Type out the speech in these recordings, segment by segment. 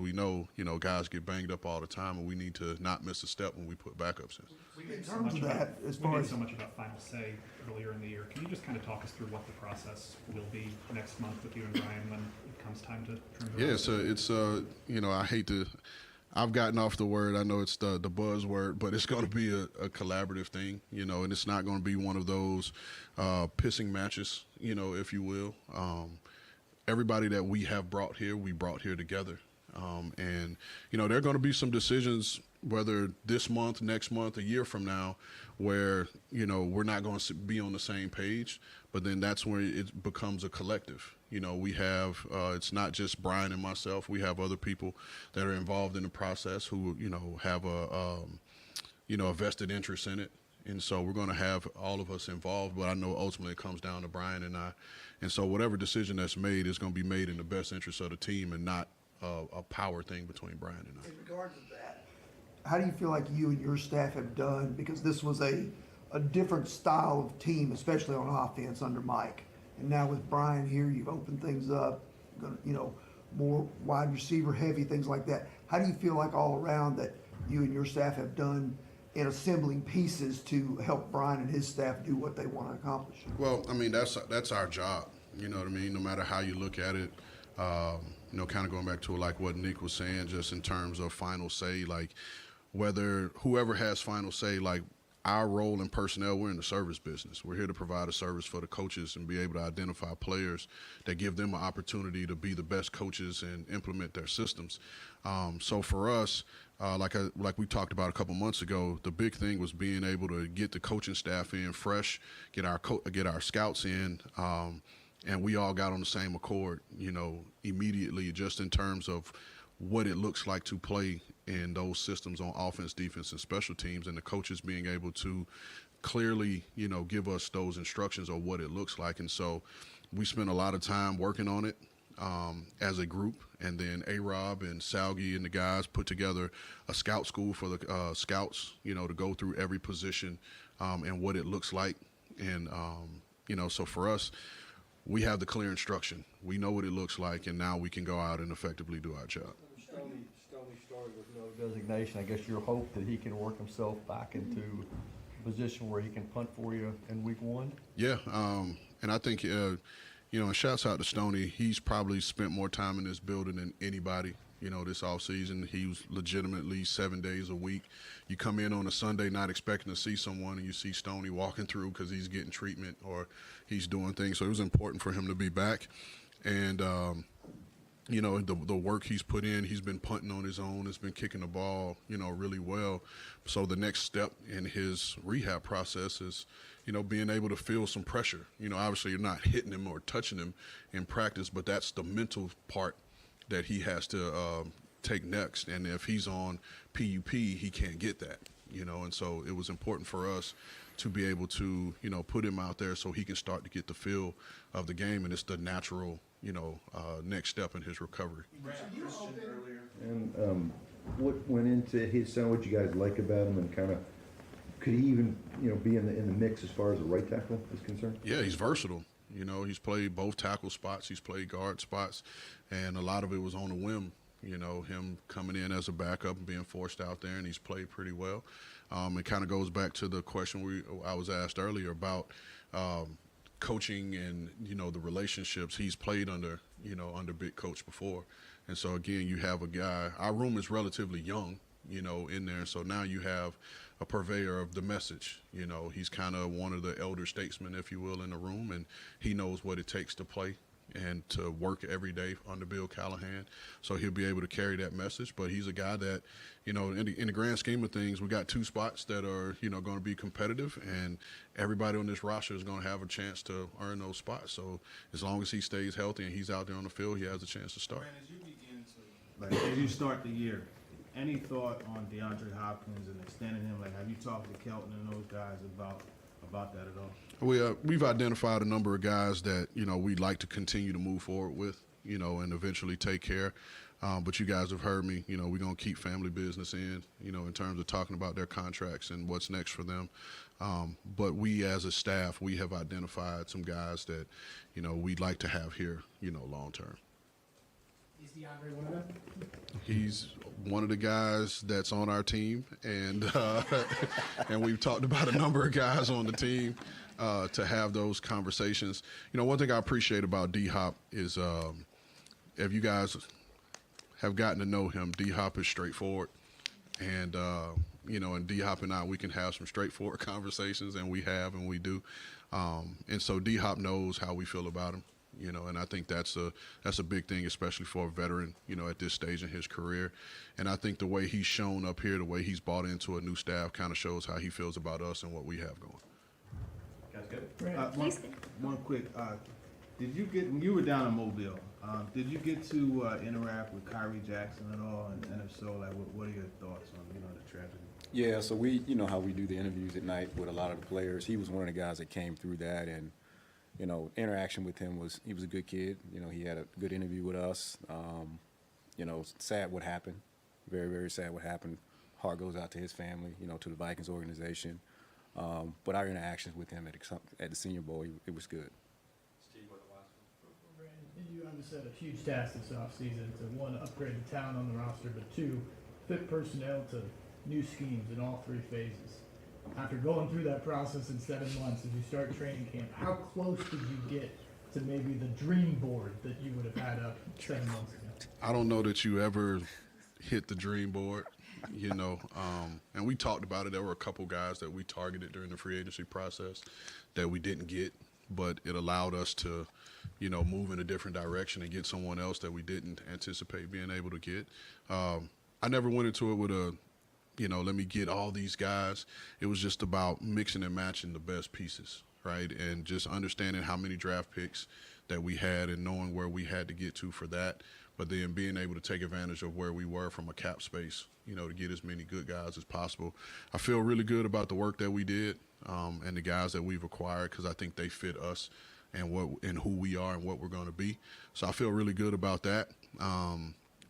we know, guys get banged up all the time, and we need to not miss a step when we put backups in. We In made so terms much of about that, as we far made as so much about final say earlier in the year. Can you just kind of talk us through what the process will be next month with you and Brian when it comes time to trim the Yeah, roster? I hate to. I've gotten off the word. I know it's the buzzword, but it's going to be a collaborative thing, and it's not going to be one of those pissing matches, if you will. Everybody that we have brought here, we brought here together. And, there are going to be some decisions, whether this month, next month, a year from now, where, we're not going to be on the same page. But then that's when it becomes a collective. We have, it's not just Brian and myself. We have other people that are involved in the process who, have a vested interest in it. And so we're going to have all of us involved, but I know ultimately it comes down to Brian and I. And so whatever decision that's made is going to be made in the best interest of the team and not a power thing between Brian and I. in regards to that, how do you feel like you and your staff have done? Because this was a different style of team, especially on offense under Mike. And now with Brian here, you've opened things up, more wide receiver heavy, things like that. How do you feel like all around that you and your staff have done in assembling pieces to help Brian and his staff do what they want to accomplish? Well, I mean, that's our job. You know what I mean? No matter how you look at it, kind of going back to like what Nick was saying, just in terms of final say, like whether whoever has final say, like our role in personnel, we're in the service business. We're here to provide a service for the coaches and be able to identify players that give them an opportunity to be the best coaches and implement their systems. So for us, like we talked about a couple months ago, the big thing was being able to get the coaching staff in fresh, get our scouts in, and we all got on the same accord, immediately, just in terms of what it looks like to play in those systems on offense, defense, and special teams, and the coaches being able to clearly, give us those instructions on what it looks like. And so we spent a lot of time working on it as a group, and then A-Rob and Salgi and the guys put together a scout school for the scouts, to go through every position and what it looks like. And, so for us, we have the clear instruction. We know what it looks like, and now we can go out and effectively do our job. Stoney started with no designation. I guess your hope that he can work himself back into a position where he can punt for you in week one? Yeah, and I think, and shouts out to Stoney. He's probably spent more time in this building than anybody, this offseason. He was legitimately 7 days a week. You come in on a Sunday not expecting to see someone, and you see Stoney walking through because he's getting treatment or he's doing things. So it was important for him to be back. And, the work he's put in, he's been punting on his own, has been kicking the ball, really well. So the next step in his rehab process is, being able to feel some pressure. Obviously you're not hitting him or touching him in practice, but that's the mental part that he has to take next. And if he's on PUP, he can't get that, and so it was important for us to be able to, put him out there so he can start to get the feel of the game, and it's the natural, next step in his recovery. And what went into his son? What you guys like about him, and kind of could he even be in the mix as far as the right tackle is concerned? Yeah, he's versatile. He's played both tackle spots, he's played guard spots, and a lot of it was on a whim. Him coming in as a backup and being forced out there, and he's played pretty well. It kind of goes back to the question I was asked earlier about coaching and the relationships. He's played under big coach before, and so again, you have a guy. Our room is relatively young, in there. So now you have a purveyor of the message. He's kind of one of the elder statesmen, if you will, in the room, and he knows what it takes to play and to work every day under Bill Callahan. So he'll be able to carry that message. But he's a guy that, in the grand scheme of things, we got two spots that are, going to be competitive, and everybody on this roster is going to have a chance to earn those spots. So as long as he stays healthy and he's out there on the field, he has a chance to start. Brandon, as you begin to, as you start the year, any thought on DeAndre Hopkins and extending him? Like, have you talked to Kelton and those guys about that at all? We've identified a number of guys that, we'd like to continue to move forward with, and eventually take care. But you guys have heard me, we're going to keep family business in terms of talking about their contracts and what's next for them. But we as a staff, we have identified some guys that, we'd like to have here, long term. Is DeAndre one of them? He's one of the guys that's on our team, and and we've talked about a number of guys on the team to have those conversations. You know, one thing I appreciate about D-Hop is if you guys have gotten to know him, D-Hop is straightforward, and you know, and D-Hop and I, we can have some straightforward conversations, and we have, and we do, and so D-Hop knows how we feel about him. You know, and I think that's a big thing, especially for a veteran, you know, at this stage in his career. And I think the way he's shown up here, the way he's bought into a new staff kind of shows how he feels about us and what we have going. One quick, did you get, when you were down in Mobile, did you get to interact with Kyrie Jackson at all? And if so, like, what are your thoughts on, you know, the tragedy? Yeah, so we, you know how we do the interviews at night with a lot of the players. He was one of the guys that came through that, and you know, interaction with him he was a good kid. You know, he had a good interview with us. You know, sad what happened. Very, very sad what happened. Heart goes out to his family, you know, to the Vikings organization. But our interactions with him at the Senior Bowl, it was good. Steve, what the last one? You obviously had a huge task this offseason to, one, upgrade the talent on the roster, but two, fit personnel to new schemes in all three phases. After going through that process in 7 months, as you start training camp, how close did you get to maybe the dream board that you would have had up 7 months ago? I don't know that you ever hit the dream board, you know, and we talked about it. There were a couple guys that we targeted during the free agency process that we didn't get, but it allowed us to, you know, move in a different direction and get someone else that we didn't anticipate being able to get. I never went into it with a, you know, let me get all these guys. It was just about mixing and matching the best pieces, right? And just understanding how many draft picks that we had and knowing where we had to get to for that, but then being able to take advantage of where we were from a cap space, you know, to get as many good guys as possible. I feel really good about the work that we did and the guys that we've acquired because I think they fit us and who we are and what we're going to be. So I feel really good about that.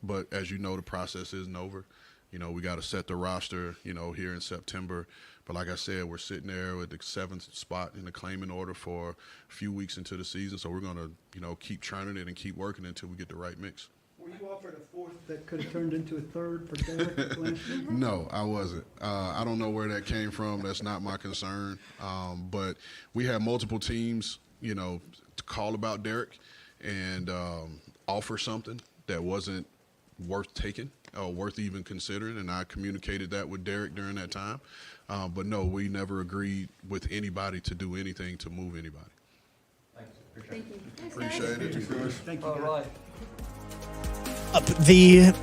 But as you know, the process isn't over. You know, we got to set the roster, you know, here in September. But like I said, we're sitting there with the 7th spot in the claiming order for a few weeks into the season. So we're going to, you know, keep churning it and keep working until we get the right mix. Were you offered a fourth that could have turned into a third for Derek last year? No, I wasn't. I don't know where that came from. That's not my concern. But we had multiple teams, you know, to call about Derek and offer something that wasn't worth taking or worth even considering, and I communicated that with Derek during that time. But no, we never agreed with anybody to do anything to move anybody. Thank you. Appreciate it. Thank you, All guys. right. Up the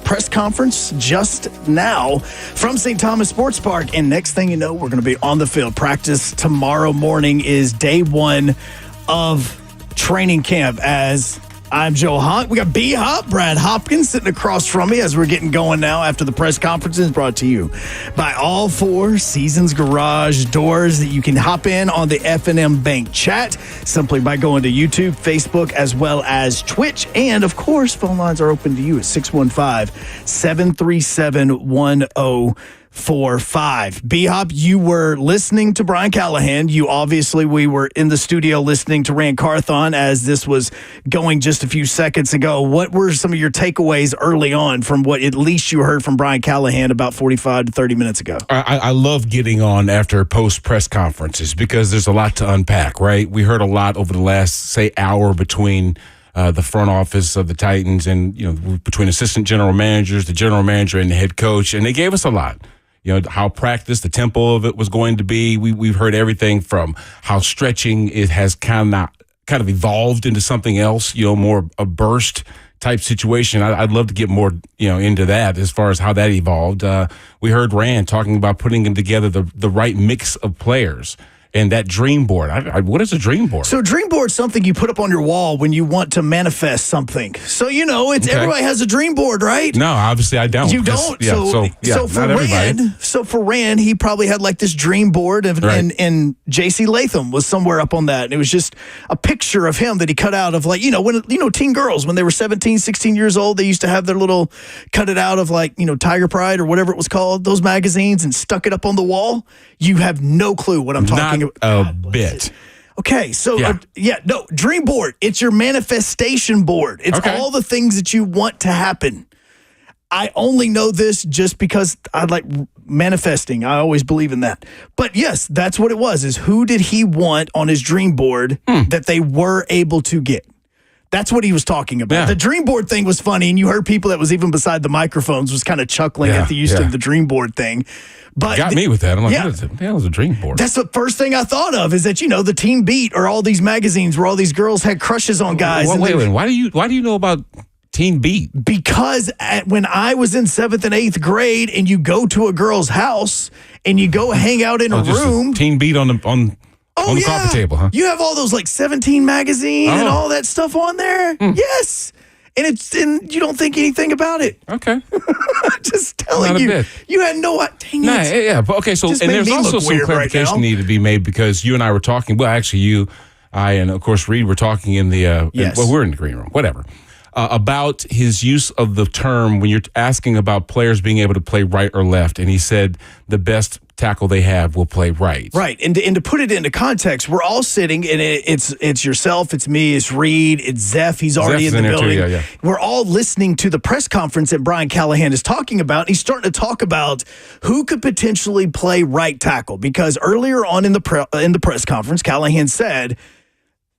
press conference just now from St. Thomas Sports Park, and next thing you know, we're going to be on the field. Practice tomorrow morning is day 1 of training camp. As I'm Joe Hunk. We got B-Hop, Brad Hopkins sitting across from me as we're getting going now after the press conferences, brought to you by all 4 Seasons Garage doors that you can hop in on the F&M Bank chat simply by going to YouTube, Facebook, as well as Twitch. And, of course, phone lines are open to you at 615-737-1045. B-Hop, you were listening to Brian Callahan. We were in the studio listening to Rand Carthon as this was going just a few seconds ago. What were some of your takeaways early on from what at least you heard from Brian Callahan about 45 to 30 minutes ago? I love getting on after post-press conferences because there's a lot to unpack, right? We heard a lot over the last, say, hour between the front office of the Titans and, you know, between assistant general managers, the general manager, and the head coach, and they gave us a lot. You know, how practice, the tempo of it was going to be. We've heard everything from how stretching it has kind of evolved into something else, you know, more a burst type situation. I'd love to get more, you know, into that as far as how that evolved. We heard Rand talking about putting together the right mix of players. And that dream board, what is a dream board? So a dream board's something you put up on your wall when you want to manifest something. So, you know, it's everybody has a dream board, right? No, obviously I don't. You don't? Yeah, so for Rand, he probably had like this dream board and J.C. Latham was somewhere up on that. And it was just a picture of him that he cut out of like, teen girls, when they were 17, 16 years old, they used to have their little cut it out of like, Tiger Pride or whatever it was called, those magazines, and stuck it up on the wall. You have no clue what I'm talking about. A bit. Okay, so no, dream board. It's your manifestation board. It's Okay. all the things that you want to happen. I only know this just because I like manifesting. I always believe in that. But yes, that's what it was, is who did he want on his dream board that they were able to get? That's what he was talking about. Yeah. The dream board thing was funny, and you heard people that was even beside the microphones was kind of chuckling at the use of the dream board thing. But Got me with that. I'm like, what the hell is a dream board? That's the first thing I thought of, is that, the Team Beat or all these magazines where all these girls had crushes on guys. Wait. Why do you know about Teen Beat? Because when I was in 7th and 8th grade and you go to a girl's house and you go hang out in a Just room. Teen Beat on the coffee table, huh? You have all those like 17 magazine and all that stuff on there. Yes. And you don't think anything about it. Okay. Just telling Not a you. bit. You had no idea. Yeah. But okay, so Just and made there's me also look some weird right clarification now. needed to be made, because you and I were talking. Well, actually, you, I, and of course Reed were talking in the. Yes. We're in the green room. Whatever. About his use of the term when you're asking about players being able to play right or left, and he said the best tackle they have will play right. Right, and to put it into context, we're all sitting, and it's yourself, it's me, it's Reed, it's Zeph. He's already Zeph's in the in there too, building. yeah. We're all listening to the press conference that Brian Callahan is talking about. He's starting to talk about who could potentially play right tackle, because earlier on in the press conference, Callahan said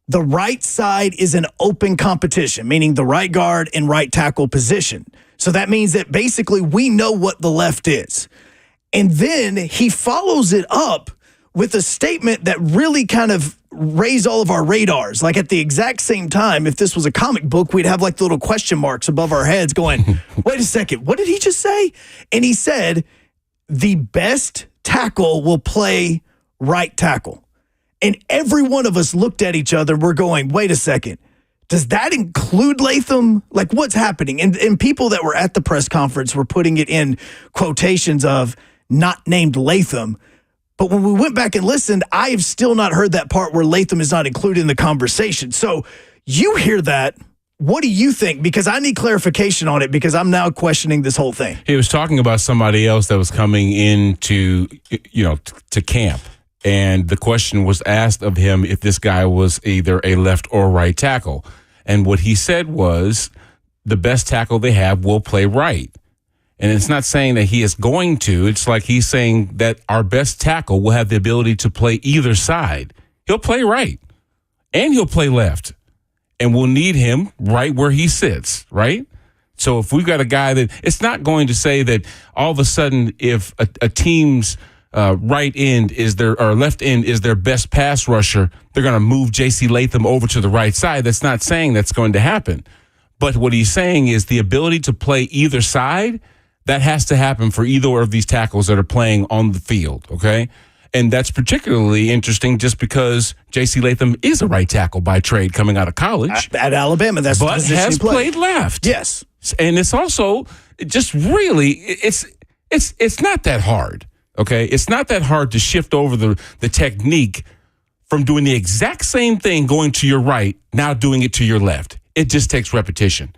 the right side is an open competition, meaning the right guard and right tackle position. So that means that basically we know what the left is. And then he follows it up with a statement that really kind of raised all of our radars. Like at the exact same time, if this was a comic book, we'd have like little question marks above our heads going, wait a second, what did he just say? And he said, the best tackle will play right tackle. And every one of us looked at each other. We're going, wait a second. Does that include Latham? Like, what's happening? And people that were at the press conference were putting it in quotations of not named Latham. But when we went back and listened, I have still not heard that part where Latham is not included in the conversation. So you hear that. What do you think? Because I need clarification on it, because I'm now questioning this whole thing. He was talking about somebody else that was coming into, to camp. And the question was asked of him if this guy was either a left or right tackle. And what he said was the best tackle they have will play right. And it's not saying that he is going to. It's like he's saying that our best tackle will have the ability to play either side. He'll play right and he'll play left. And we'll need him right where he sits, right? So if we've got a guy that, it's not going to say that all of a sudden if a team's right end is or left end is their best pass rusher, they're going to move J.C. Latham over to the right side. That's not saying that's going to happen. But what he's saying is the ability to play either side, that has to happen for either of these tackles that are playing on the field, okay? And that's particularly interesting just because J.C. Latham is a right tackle by trade coming out of college. At Alabama, that's the but position has he played. played left. Yes. And it's also just really, it's not that hard. Okay, it's not that hard to shift over the technique from doing the exact same thing going to your right, now doing it to your left. It just takes repetition.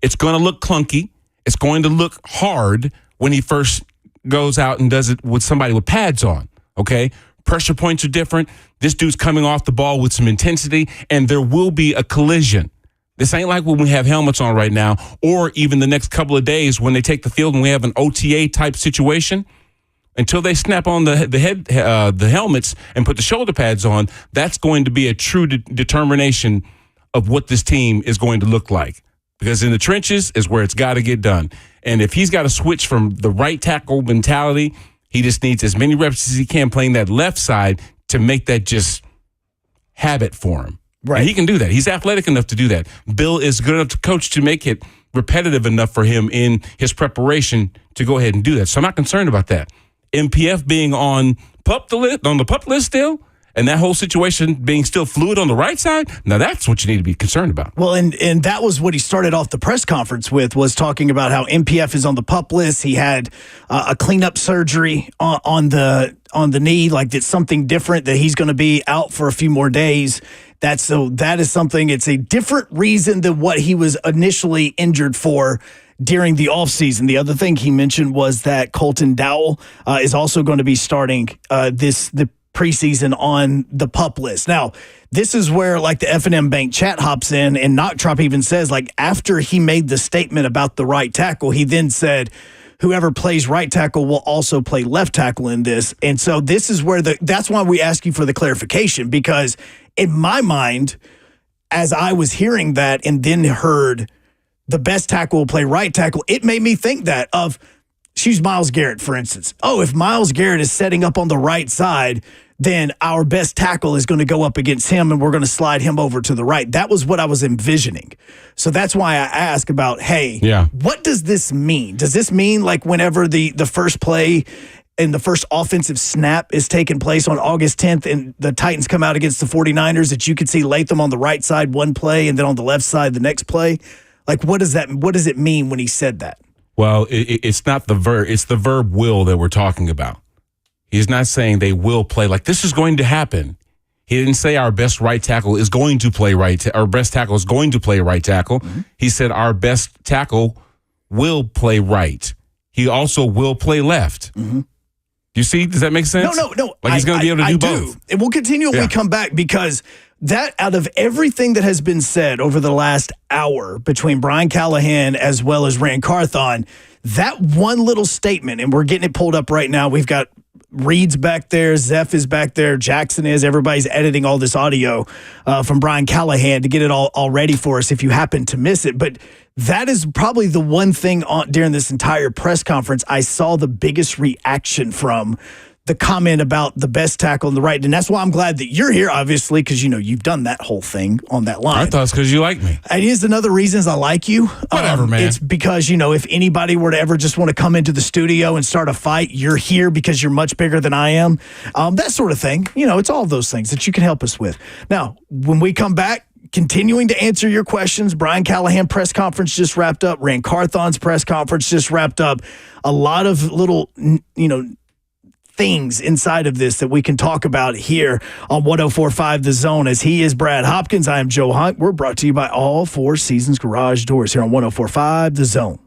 It's going to look clunky. It's going to look hard when he first goes out and does it with somebody with pads on, okay? Pressure points are different. This dude's coming off the ball with some intensity, and there will be a collision. This ain't like when we have helmets on right now, or even the next couple of days when they take the field and we have an OTA-type situation. Until they snap on the helmets and put the shoulder pads on, that's going to be a true determination of what this team is going to look like. Because in the trenches is where it's got to get done. And if he's got to switch from the right tackle mentality, he just needs as many reps as he can playing that left side to make that just habit for him. Right. And he can do that. He's athletic enough to do that. Bill is good enough to coach to make it repetitive enough for him in his preparation to go ahead and do that. So I'm not concerned about that. MPF being on the pup list still, and that whole situation being still fluid on the right side, now that's what you need to be concerned about. Well, and that was what he started off the press conference with, was talking about how MPF is on the pup list. He had a cleanup surgery on the knee, like it's something different, that he's going to be out for a few more days. That is something, it's a different reason than what he was initially injured for during the offseason. The other thing he mentioned was that Colton Dowell is also going to be starting the preseason on the PUP list. Now, this is where like the F&M Bank chat hops in, and Knock Trop even says, like, after he made the statement about the right tackle, he then said, whoever plays right tackle will also play left tackle in this. And so this is where that's why we ask you for the clarification, because in my mind, as I was hearing that and then heard the best tackle will play right tackle, it made me think that of, choose Myles Garrett, for instance. Oh, if Myles Garrett is setting up on the right side, then our best tackle is going to go up against him and we're going to slide him over to the right. That was what I was envisioning. So that's why I ask about, hey, what does this mean? Does this mean like whenever the first play and the first offensive snap is taking place on August 10th and the Titans come out against the 49ers, that you could see Latham on the right side one play and then on the left side the next play? Like, what does it mean when he said that? Well, it's not the verb. It's the verb will that we're talking about. He's not saying they will play like this is going to happen. He didn't say our best right tackle is going to play our best tackle is going to play right tackle. Mm-hmm. He said our best tackle will play right. He also will play left. Mm-hmm. You see? Does that make sense? No. Like he's going to be able to do both. And we'll continue when we come back, because that, out of everything that has been said over the last hour between Brian Callahan as well as Rand Carthon, that one little statement, and we're getting it pulled up right now. We've got Reed's back there, Zeph is back there, Jackson is. Everybody's editing all this audio from Brian Callahan to get it all ready for us if you happen to miss it. But that is probably the one thing during this entire press conference I saw the biggest reaction from, the comment about the best tackle on the right. And that's why I'm glad that you're here, obviously, because, you've done that whole thing on that line. I thought it's because you like me. It is another reason I like you. Whatever, man. It's because, if anybody were to ever just want to come into the studio and start a fight, you're here because you're much bigger than I am. That sort of thing. It's all those things that you can help us with. Now, when we come back, continuing to answer your questions, Brian Callahan press conference just wrapped up. Rand Carthon's press conference just wrapped up. A lot of little, things inside of this that we can talk about here on 104.5 The Zone. As he is Brad Hopkins, I am Joe Hunk. We're brought to you by All Four Seasons Garage Doors here on 104.5 The Zone.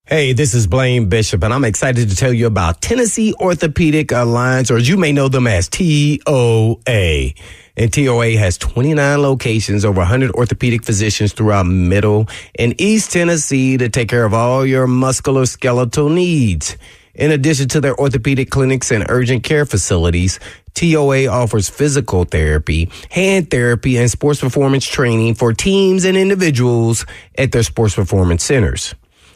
Hey, this is Blaine Bishop, and I'm excited to tell you about Tennessee Orthopedic Alliance, or as you may know them as TOA. And TOA has 29 locations, over 100 orthopedic physicians throughout Middle and East Tennessee to take care of all your musculoskeletal needs. In addition to their orthopedic clinics and urgent care facilities, TOA offers physical therapy, hand therapy, and sports performance training for teams and individuals at their sports performance centers.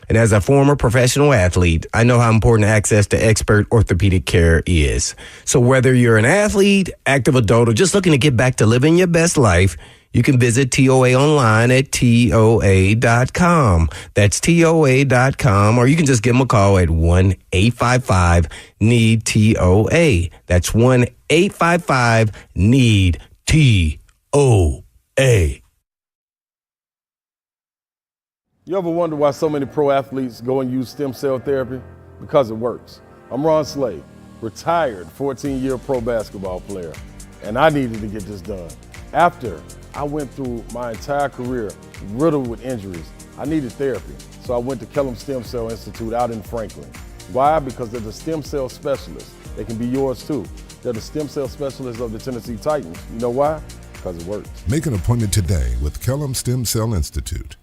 And as a former professional athlete, I know how important access to expert orthopedic care is. So whether you're an athlete, active adult, or just looking to get back to living your best life, you can visit TOA online at TOA.com. That's TOA.com, or you can just give them a call at 1-855-NEED-TOA. That's 1-855-NEED-TOA. You ever wonder why so many pro athletes go and use stem cell therapy? Because it works. I'm Ron Slade, retired 14-year pro basketball player, and I needed to get this done. After I went through my entire career riddled with injuries, I needed therapy, so I went to Kellum Stem Cell Institute out in Franklin. Why? Because they're the stem cell specialists. They can be yours too. They're the stem cell specialists of the Tennessee Titans. You know why? Because it works. Make an appointment today with Kellum Stem Cell Institute.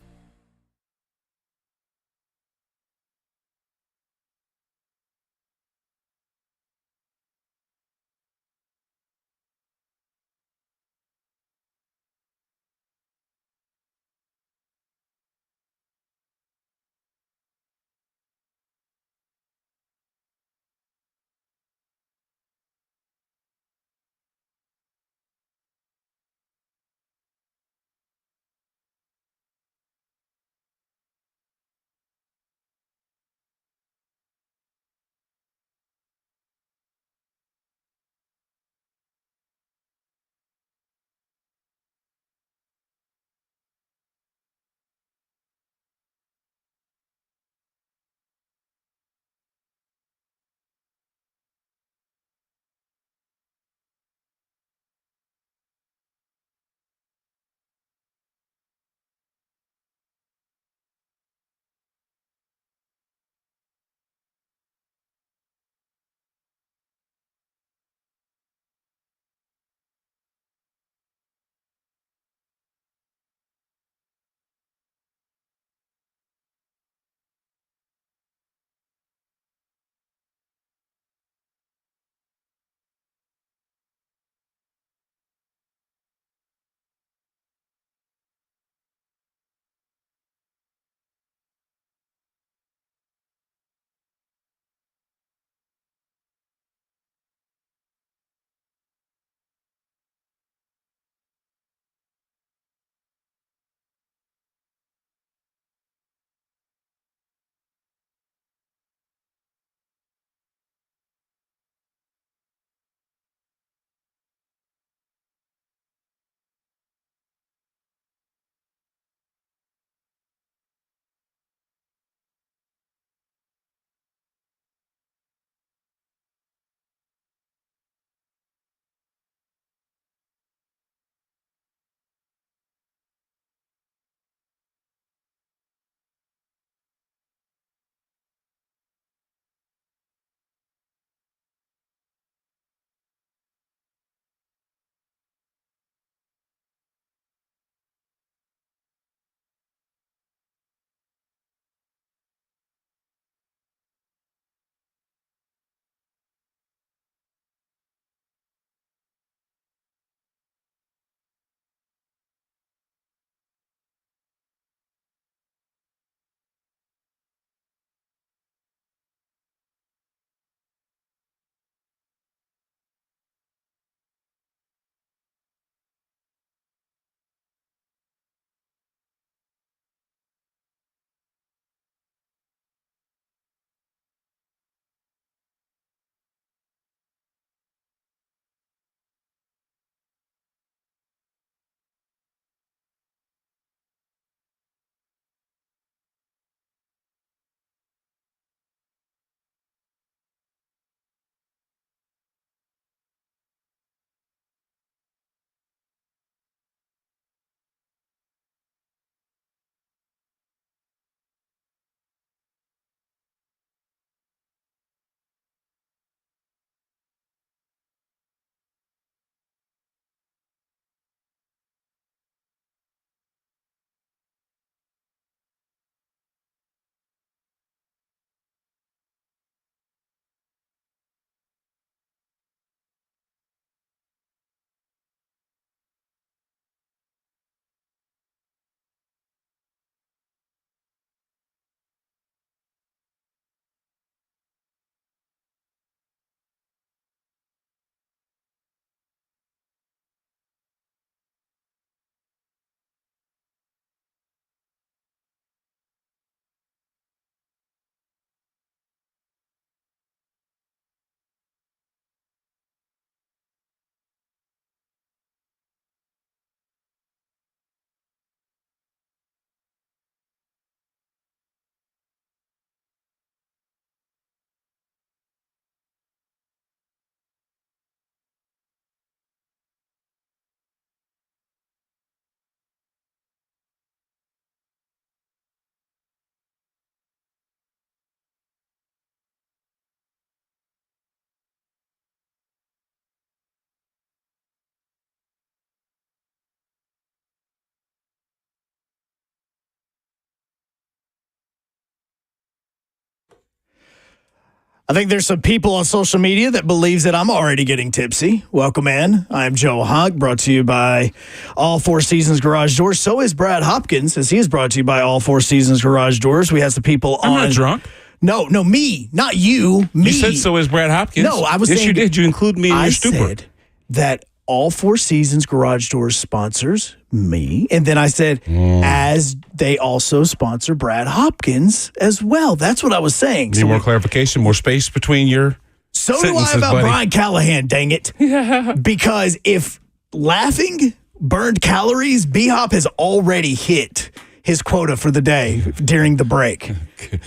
I think there's some people on social media that believes that I'm already getting tipsy. Welcome in. I'm Joe Hunk, brought to you by All Four Seasons Garage Doors. So is Brad Hopkins, as he is brought to you by All Four Seasons Garage Doors. We have some people on. I'm not drunk. No, me, not you. Me. You said so is Brad Hopkins. No, I was saying. Yes, you did. You include me in your stupor. I said that All Four Seasons Garage Doors sponsors me. And then I said, as they also sponsor Brad Hopkins as well. That's what I was saying. Need more clarification, more space between your So do I about buddy. Brian Callahan, dang it. Yeah. Because if laughing burned calories, B-Hop has already hit his quota for the day during the break.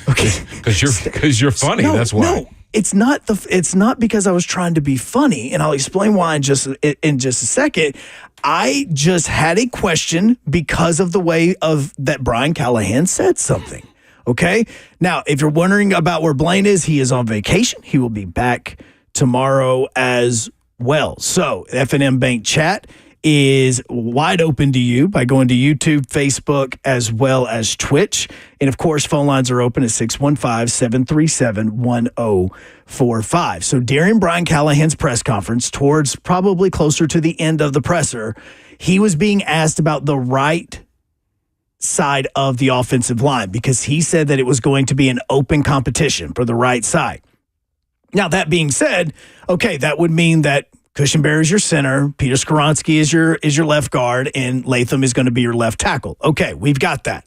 Okay. Because you're funny, that's why. No, it's not because I was trying to be funny, and I'll explain why in just a second. I just had a question because of the way that Brian Callahan said something. Okay? Now, if you're wondering about where Blaine is, he is on vacation. He will be back tomorrow as well. So, F&M Bank Chat is wide open to you by going to YouTube, Facebook, as well as Twitch. And, of course, phone lines are open at 615-737-1045. So during Brian Callahan's press conference, towards probably closer to the end of the presser, he was being asked about the right side of the offensive line because he said that it was going to be an open competition for the right side. Now, that being said, okay, that would mean that Cushenberry is your center, Peter Skoronski is your left guard, and Latham is going to be your left tackle. Okay, we've got that.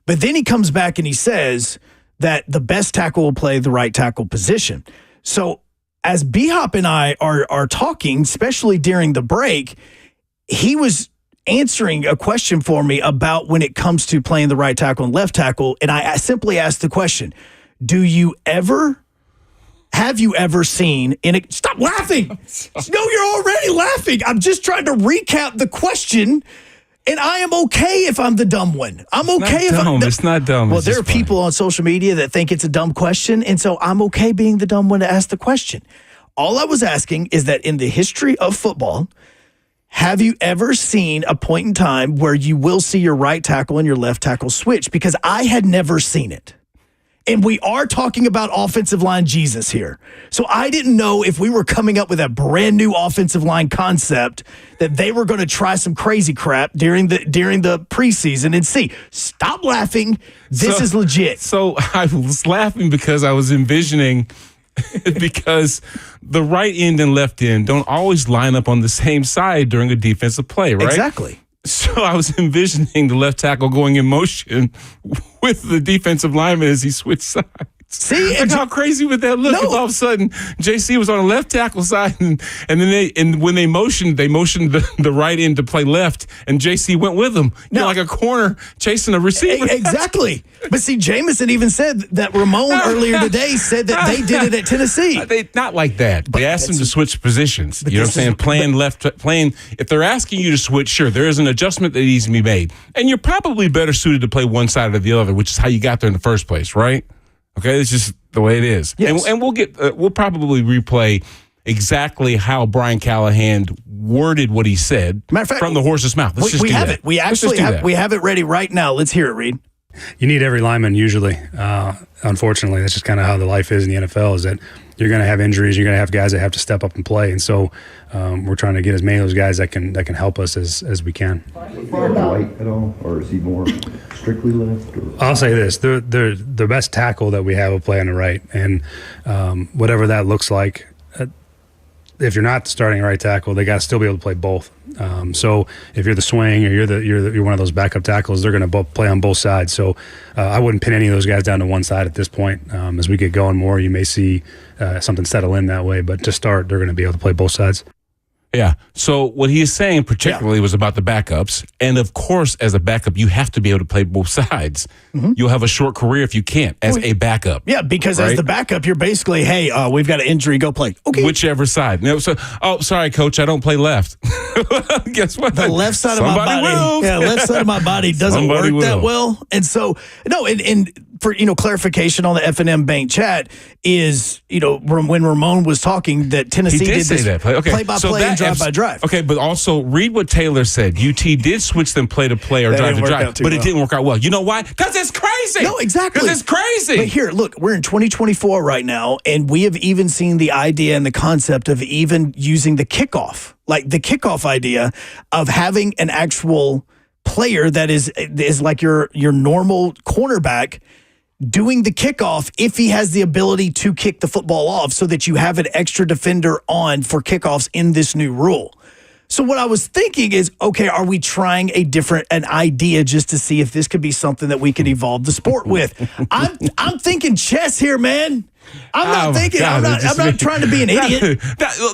But then he comes back and he says that the best tackle will play the right tackle position. So as B-Hop and I are talking, especially during the break, he was answering a question for me about when it comes to playing the right tackle and left tackle, and I simply asked the question, have you ever seen stop laughing? No, you're already laughing. I'm just trying to recap the question, and I am okay if I'm the dumb one. I'm okay if I'm It's not dumb. Well, It's there are just funny. people on social media that think it's a dumb question, and so I'm okay being the dumb one to ask the question. All I was asking is that in the history of football, have you ever seen a point in time where you will see your right tackle and your left tackle switch? Because I had never seen it. And we are talking about offensive line Jesus here. So I didn't know if we were coming up with a brand new offensive line concept that they were going to try some crazy crap during the preseason and see. Stop laughing. This is legit. So I was laughing because I was envisioning because the right end and left end don't always line up on the same side during a defensive play, right? Exactly. So I was envisioning the left tackle going in motion with the defensive lineman as he switched sides. See, like how crazy would that look if all of a sudden JC was on the left tackle side and then when they motioned the right end to play left and JC went with them. You're like a corner chasing a receiver. Exactly. But see, Jameson even said that Ramon earlier today said that they did it at Tennessee. Not like that. They asked him to switch positions. You know what I'm saying? Playing. If they're asking you to switch, sure, there is an adjustment that needs to be made. And you're probably better suited to play one side or the other, which is how you got there in the first place, right? Okay, it's just the way it is. Yes. And we'll probably replay exactly how Brian Callahan worded what he said from the horse's mouth. Let's just do that. We actually have it ready right now. Let's hear it, Reed. You need every lineman usually. Unfortunately, that's just kind of how the life is in the NFL, is that you're going to have injuries. You're going to have guys that have to step up and play. And so we're trying to get as many of those guys that can help us as we can. Right at all, or is he more strictly left? Or? I'll say this: the best tackle that we have will play on the right, and whatever that looks like. If you're not starting right tackle, they got to still be able to play both. So if you're the swing or you're one of those backup tackles, they're going to both play on both sides. So I wouldn't pin any of those guys down to one side at this point. As we get going more, you may see something settle in that way. But to start, they're going to be able to play both sides. Yeah. So what he is saying particularly was about the backups. And of course, as a backup, you have to be able to play both sides. Mm-hmm. You'll have a short career if you can't as a backup. Yeah, because as the backup, you're basically, hey, we've got an injury, go play. Okay. Whichever side. No, so, sorry, coach, I don't play left. Guess what? The left side of my body. Will. Yeah, left side of my body doesn't work that well. And so, no, and for clarification on the F&M Bank chat is when Ramon was talking that Tennessee He did say this that. Okay. play by play and drive by drive. Okay, but also read what Taylor said. UT did switch them play to play or That drive to didn't work drive, out too but it well. didn't work out well. You know why? Because it's crazy. No, exactly. Because it's crazy. But here, look, we're in 2024 right now, and we have even seen the idea and the concept of even using the kickoff, like the kickoff idea of having an actual player that is like your normal cornerback doing the kickoff if he has the ability to kick the football off, so that you have an extra defender on for kickoffs in this new rule. So what I was thinking is, okay, are we trying an idea just to see if this could be something that we could evolve the sport with? I'm thinking chess here, man. I'm not thinking. God, I'm not trying to be an idiot.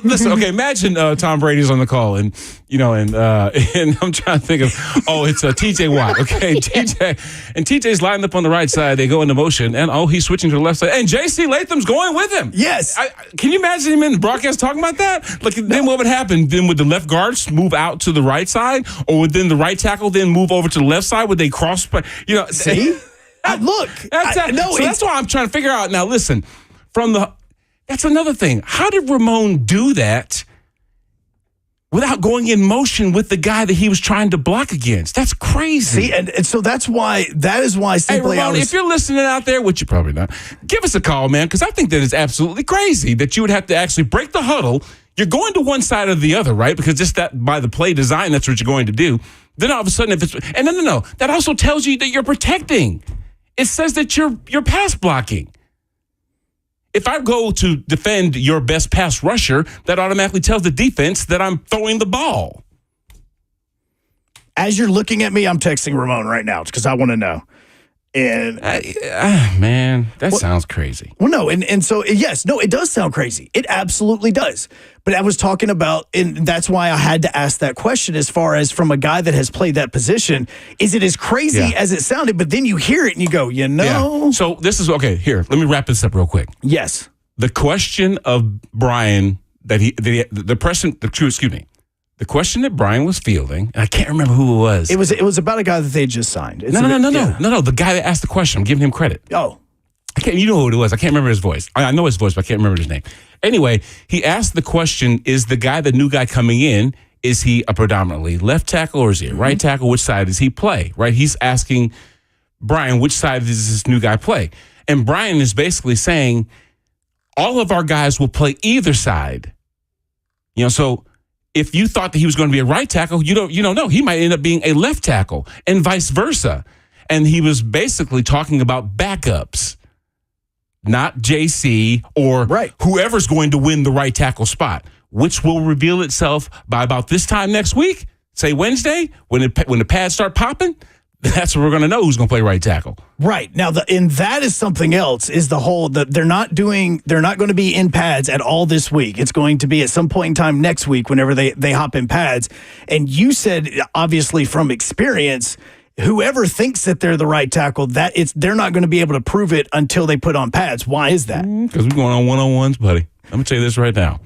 Listen, okay, imagine Tom Brady's on the call, and and I'm trying to think of, it's TJ Watt, okay, TJ's lined up on the right side. They go into motion, and he's switching to the left side, and J.C. Latham's going with him. Yes, can you imagine him in the broadcast talking about that? Like, then what would happen? Then would the left guards move out to the right side, or would then the right tackle then move over to the left side? Would they cross? See, look, that's why I'm trying to figure out now. Listen. That's another thing. How did Ramon do that without going in motion with the guy that he was trying to block against? That's crazy. See, and so that is why simply hey, Ramon, if you're listening out there, which you're probably not, give us a call, man, because I think that is absolutely crazy that you would have to actually break the huddle. You're going to one side or the other, right? Because just that by the play design, that's what you're going to do. Then all of a sudden, if it's and no, that also tells you that you're protecting. It says that you're pass blocking. If I go to defend your best pass rusher, that automatically tells the defense that I'm throwing the ball. As you're looking at me, I'm texting Ramon right now because I want to know. And man, that sounds crazy. Well, no, and so yes, no, it does sound crazy. It absolutely does. But I was talking about, and that's why I had to ask that question. As far as from a guy that has played that position, is it as crazy as it sounded? But then you hear it and you go, Yeah. So this is okay. Here, let me wrap this up real quick. Yes, the question of Brian the question that Brian was fielding, and I can't remember who it was. It was about a guy that they just signed. No. The guy that asked the question. I'm giving him credit. Oh, you know who it was. I can't remember his voice. I know his voice, but I can't remember his name. Anyway, he asked the question: is the new guy coming in? Is he a predominantly left tackle or is he a right tackle? Which side does he play? Right? He's asking Brian, which side does this new guy play? And Brian is basically saying, all of our guys will play either side. So if you thought that he was going to be a right tackle, you don't know. He might end up being a left tackle and vice versa. And he was basically talking about backups, not JC or whoever's going to win the right tackle spot, which will reveal itself by about this time next week, say Wednesday, when the pads start popping. That's when we're going to know who's going to play right tackle. Right. Now, and that is something else, is the whole that they're not going to be in pads at all this week. It's going to be at some point in time next week whenever they hop in pads. And you said, obviously from experience, whoever thinks that they're the right tackle, they're not going to be able to prove it until they put on pads. Why is that? Because we're going on one-on-ones, buddy. I'm going to tell you this right now.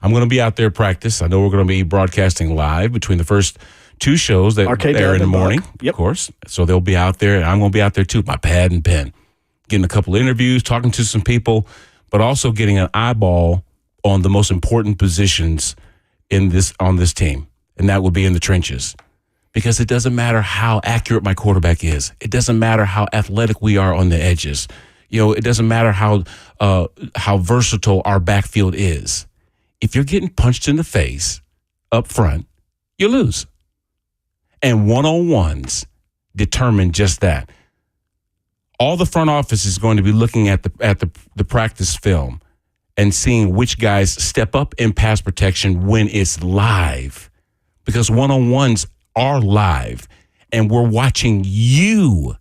I'm going to be out there practice. I know we're going to be broadcasting live between the first two shows that air in the morning, of course. So they'll be out there, and I'm going to be out there too, my pad and pen, getting a couple of interviews, talking to some people, but also getting an eyeball on the most important positions on this team, and that would be in the trenches. Because it doesn't matter how accurate my quarterback is. It doesn't matter how athletic we are on the edges. It doesn't matter how versatile our backfield is. If you're getting punched in the face up front, you lose. And one-on-ones determine just that. All the front office is going to be looking at the practice film and seeing which guys step up in pass protection when it's live. Because one-on-ones are live, and we're watching you,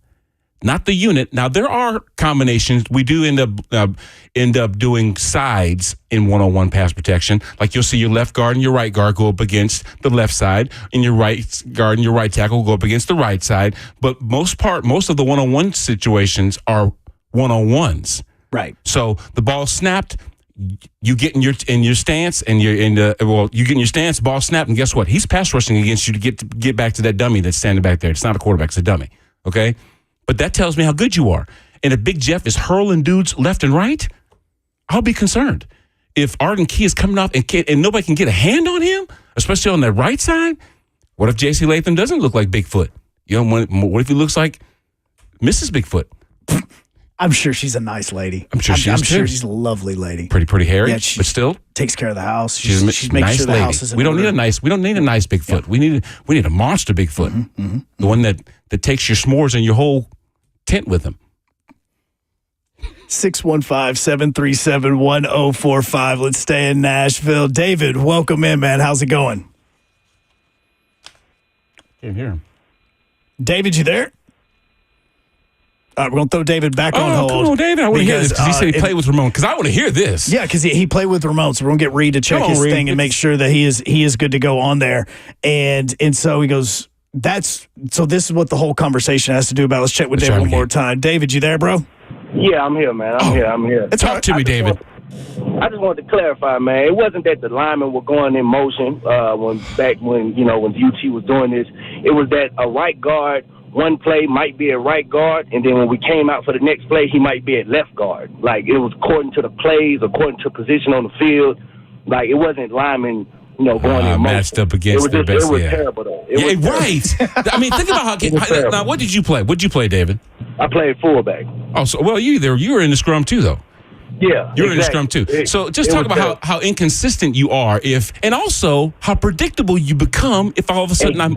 not the unit. Now, there are combinations. We do end up doing sides in one-on-one pass protection. Like you'll see your left guard and your right guard go up against the left side, and your right guard and your right tackle go up against the right side. But most of the one-on-one situations are one-on-ones. Right. So the ball snapped, you get in your stance, and you get in your stance, ball snapped, and guess what? He's pass rushing against you to get back to that dummy that's standing back there. It's not a quarterback, it's a dummy. Okay? But that tells me how good you are. and if Big Jeff is hurling dudes left and right, I'll be concerned. If Arden Key is coming off and nobody can get a hand on him, especially on the right side, what if J.C. Latham doesn't look like Bigfoot? You know, what if he looks like Mrs. Bigfoot? I'm sure she's a nice lady. I'm sure she's a lovely lady. Pretty hairy, Yeah, but still takes care of the house. she's making nice sure the lady. house is in We don't order. need a nice Bigfoot. Yeah. We need a monster Bigfoot, the one that takes your s'mores and your whole tent with him. 615-737-1045. Let's stay in Nashville. David, welcome in, man. How's it going? Can't hear him. David, you there? All right, we're going to throw David back on hold. Come on, David. I want to hear this because he said he played with Ramon. Because I want to hear this. Yeah, because he played with Ramon, so we're going to get Reed to check his thing and make sure that he is good to go on there. And so he goes, so this is what the whole conversation has to do about. Let's check with David one more time. David, you there, bro? Yeah, I'm here, man. I'm here. Talk to me, David. I just wanted to clarify, man. It wasn't that the linemen were going in motion when UT was doing this. It was that a right guard one play might be at right guard, and then when we came out for the next play, he might be at left guard. Like, it was according to the plays, according to position on the field. Like, it wasn't linemen, going in motion. Matched up against their best. It was terrible, though. Right. I mean, think about how. Now, what did you play? What did you play, David? I played fullback. Oh, so you were in the scrum too, though. Yeah, you're in the scrum too. So just talk about how inconsistent you are, and also how predictable you become if all of a sudden I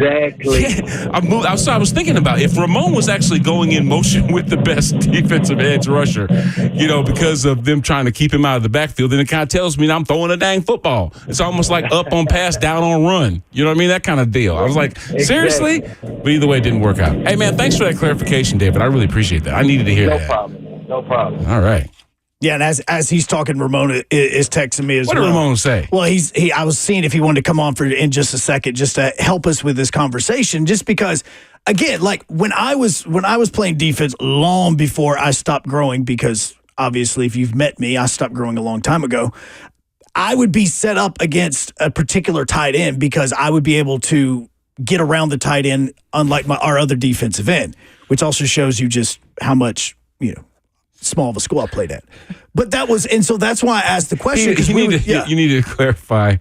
was thinking about if Ramon was actually going in motion with the best defensive edge rusher, because of them trying to keep him out of the backfield, then it kind of tells me that I'm throwing a dang football. It's almost like up on pass, down on run. You know what I mean? That kind of deal. I was like, seriously? But either way, it didn't work out. Hey, man, thanks for that clarification, David. I really appreciate that. I needed to hear that. No problem. All right. Yeah, and as he's talking, Ramon is texting me as well. What did Ramon say? Well, I was seeing if he wanted to come on in just a second, just to help us with this conversation. Just because, again, like when I was playing defense long before I stopped growing, because obviously, if you've met me, I stopped growing a long time ago. I would be set up against a particular tight end because I would be able to get around the tight end, unlike our other defensive end, which also shows you just how much small of a school I played at. But so that's why I asked the question. You need to clarify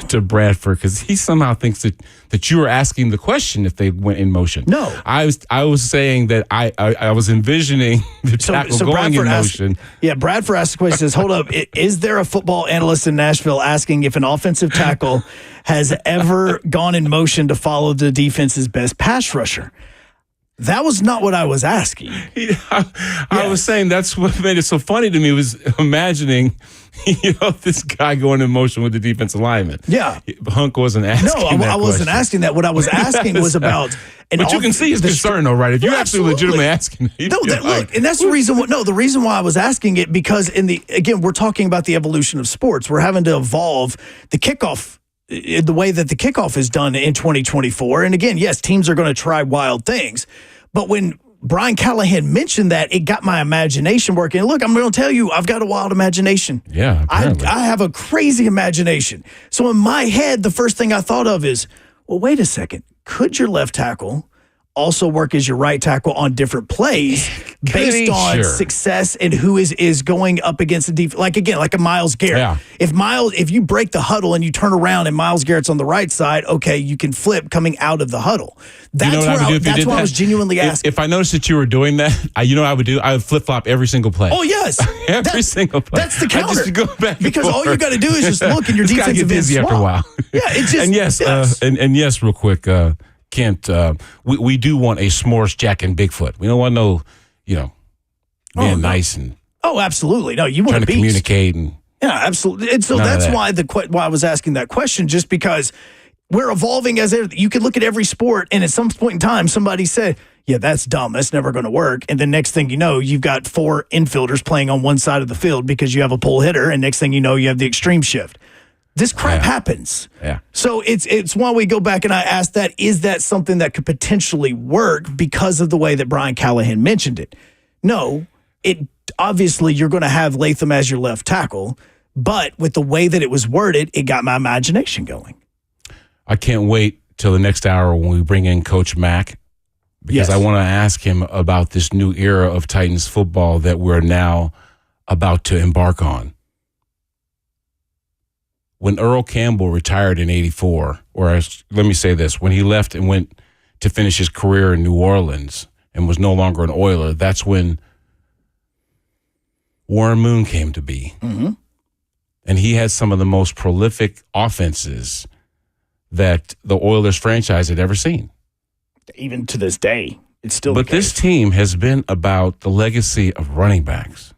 to Bradford, because he somehow thinks that you were asking the question if they went in motion. No. I was saying that I was envisioning the tackle going in motion. Bradford asked the question, says, hold up, is there a football analyst in Nashville asking if an offensive tackle has ever gone in motion to follow the defense's best pass rusher? That was not what I was asking. I was saying that's what made it so funny to me, was imagining, this guy going in motion with the defensive lineman. Yeah. Hunk wasn't asking I wasn't asking that. What I was asking was about... But you can see his concern, though, right? If you're actually legitimately asking... And that's the reason... the reason why I was asking it, because again, we're talking about the evolution of sports. We're having to evolve the kickoff, the way that the kickoff is done in 2024. And again, yes, teams are going to try wild things. But when Brian Callahan mentioned that, it got my imagination working. Look, I'm going to tell you, I've got a wild imagination. Yeah, I have a crazy imagination. So in my head, the first thing I thought of is, well, wait a second. Could your left tackle also work as your right tackle on different plays based on success and who is going up against the defense? Like a Myles Garrett. Yeah. If you break the huddle and you turn around and Myles Garrett's on the right side, okay, you can flip coming out of the huddle. That's why I was genuinely asking. If I noticed that you were doing that, what I would do? I would flip-flop every single play. Oh, yes. Every single play. That's the counter. Just go back because all you got to do is just look, and your defensive defensive get dizzy after a while. Yeah, it just... And yes, and yes, real quick, Kent, we do want a s'mores Jack and Bigfoot. We don't want being nice and... Oh, absolutely. No, you want trying to communicate. Yeah, absolutely. And so that's why I was asking that question, just because we're evolving you could look at every sport, and at some point in time, somebody said, yeah, that's dumb. That's never going to work. And then next thing you know, you've got 4 infielders playing on one side of the field because you have a pull hitter, and next thing you know, you have the extreme shift. This crap happens. Yeah. So it's why we go back and I asked that, is that something that could potentially work because of the way that Brian Callahan mentioned it? No, obviously you're going to have Latham as your left tackle, but with the way that it was worded, it got my imagination going. I can't wait till the next hour when we bring in Coach Mack because Yes. I want to ask him about this new era of Titans football that we're now about to embark on. When Earl Campbell retired in 84, let me say this, when he left and went to finish his career in New Orleans and was no longer an Oiler, that's when Warren Moon came to be. Mm-hmm. And he had some of the most prolific offenses that the Oilers franchise had ever seen. Even to this day, it's still But the this case. team has been about the legacy of running backs.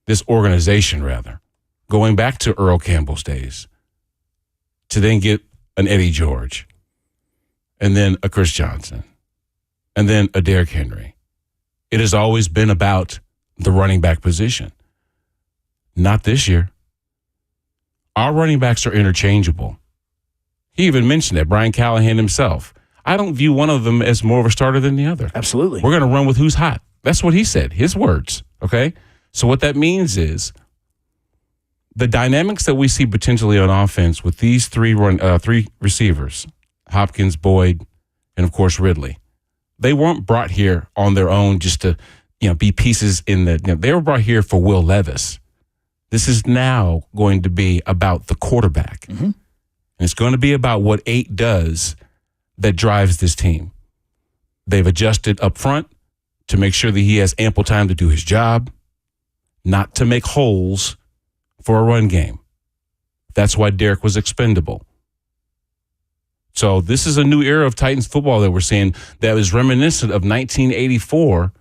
This organization, rather, going back to Earl Campbell's days, to then get an Eddie George, and then a Chris Johnson, and then a Derrick Henry. It has always been about the running back position. Not this year. Our running backs are interchangeable. He even mentioned it, Brian Callahan himself. I don't view one of them as more of a starter than the other. Absolutely. We're going to run with who's hot. That's what he said, his words, okay? So what that means is the dynamics that we see potentially on offense with these three receivers, Hopkins, Boyd, and of course Ridley, they weren't brought here on their own just to be pieces in the. They were brought here for Will Levis. This is now going to be about the quarterback, and it's going to be about what 8 does that drives this team. They've adjusted up front to make sure that he has ample time to do his job, not to make holes for a run game. That's why Derek was expendable. So this is a new era of Titans football that we're seeing that is reminiscent of 1984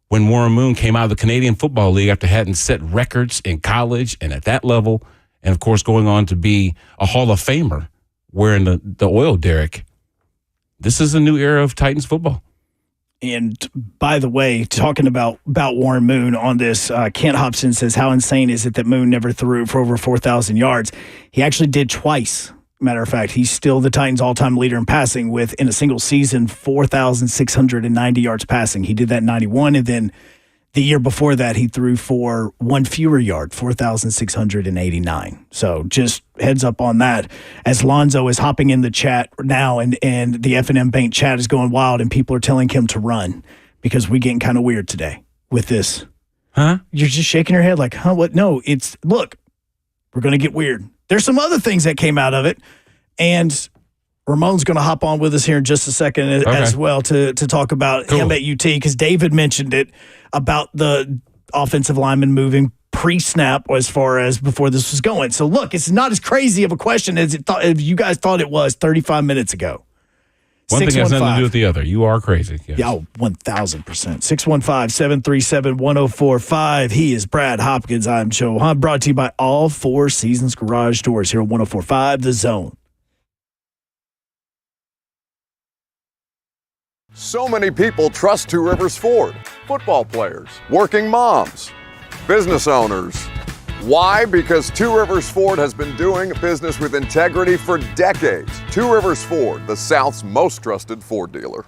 when Warren Moon came out of the Canadian Football League after having set records in college and at that level, and of course going on to be a Hall of Famer wearing the oil derrick. This is a new era of Titans football. And by the way, talking about Warren Moon on this, Kent Hobson says, how insane is it that Moon never threw for over 4,000 yards? He actually did twice. Matter of fact, he's still the Titans' all-time leader in passing with, in a single season, 4,690 yards passing. He did that in 91, and then the year before that, he threw for one fewer yard, 4,689. So just heads up on that. As Lonzo is hopping in the chat now, and the F&M Bank chat is going wild, and people are telling him to run because we're getting kind of weird today with this. Huh? You're just shaking your head like, huh, what? No, look, we're going to get weird. There's some other things that came out of it, and Ramon's going to hop on with us here in just a second as well to talk about him at UT, because David mentioned it about the offensive lineman moving pre-snap as far as before this was going. So, look, it's not as crazy of a question as you guys thought it was 35 minutes ago. One thing has nothing to do with the other. You are crazy. Yes. Yeah, 1,000%. 615-737-1045. He is Brad Hopkins. I'm Joe Hunt, brought to you by All Four Seasons Garage Doors here on 104.5 The Zone. So many people trust Two Rivers Ford. Football players, working moms, business owners. Why? Because Two Rivers Ford has been doing business with integrity for decades. Two Rivers Ford, the South's most trusted Ford dealer.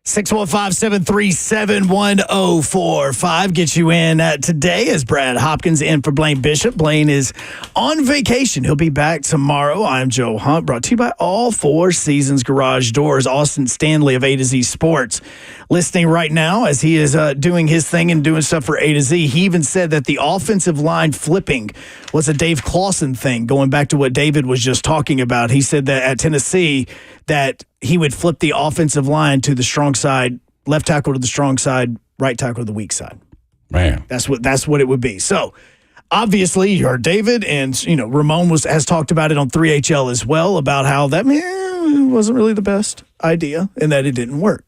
615-737-1045 gets you in today as Brad Hopkins in for Blaine Bishop. Blaine is on vacation. He'll be back tomorrow. I'm Joe Hunk, brought to you by All Four Seasons Garage Doors. Austin Stanley of A to Z Sports listening right now as he is doing his thing and doing stuff for A to Z. He even said that the offensive line flipping was a Dave Clawson thing, going back to what David was just talking about. He said that at Tennessee that he would flip the offensive line to the strong side, left tackle to the strong side, right tackle to the weak side. Man, that's what it would be. So obviously you heard David, and Ramon has talked about it on 3HL as well, about how that wasn't really the best idea and that it didn't work.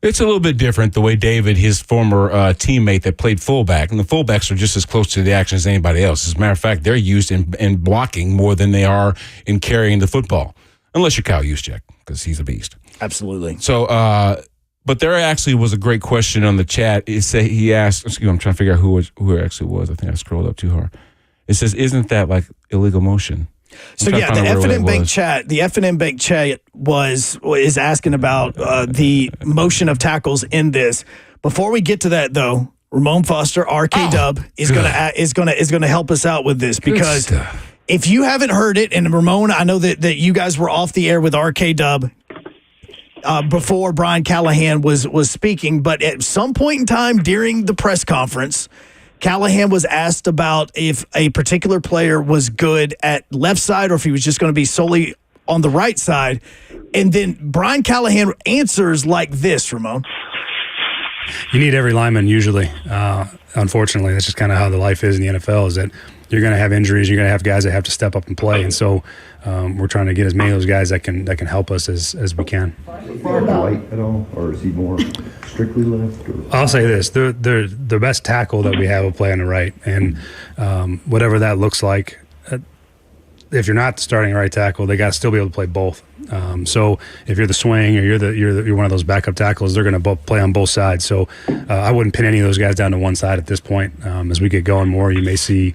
It's a little bit different the way David, his former teammate that played fullback, and the fullbacks are just as close to the action as anybody else. As a matter of fact, they're used in blocking more than they are in carrying the football, unless you're Kyle Juszczyk, because he's a beast. Absolutely. So, but there actually was a great question on the chat. He asked, I'm trying to figure out who it actually was. I think I scrolled up too hard. It says, isn't that like illegal motion? So yeah, the F&M Bank chat. The F&M Bank chat is asking about the motion of tackles in this. Before we get to that, though, Ramon Foster, RK Dub, is gonna help us out with this, because if you haven't heard it, and Ramon, I know that you guys were off the air with RK Dub before Brian Callahan was speaking, but at some point in time during the press conference, Callahan was asked about if a particular player was good at left side or if he was just going to be solely on the right side. And then Brian Callahan answers like this, Ramon. You need every lineman usually. Unfortunately, that's just kind of how the life is in the NFL, is that you're going to have injuries. You're going to have guys that have to step up and play. And so we're trying to get as many of those guys that can help us as we can. Right at all, or is he more strictly left? Or? I'll say this: the best tackle that we have will play on the right, and whatever that looks like. If you're not starting right tackle, they got to still be able to play both. So if you're the swing or you're one of those backup tackles, they're going to play on both sides. So I wouldn't pin any of those guys down to one side at this point. As we get going more, you may see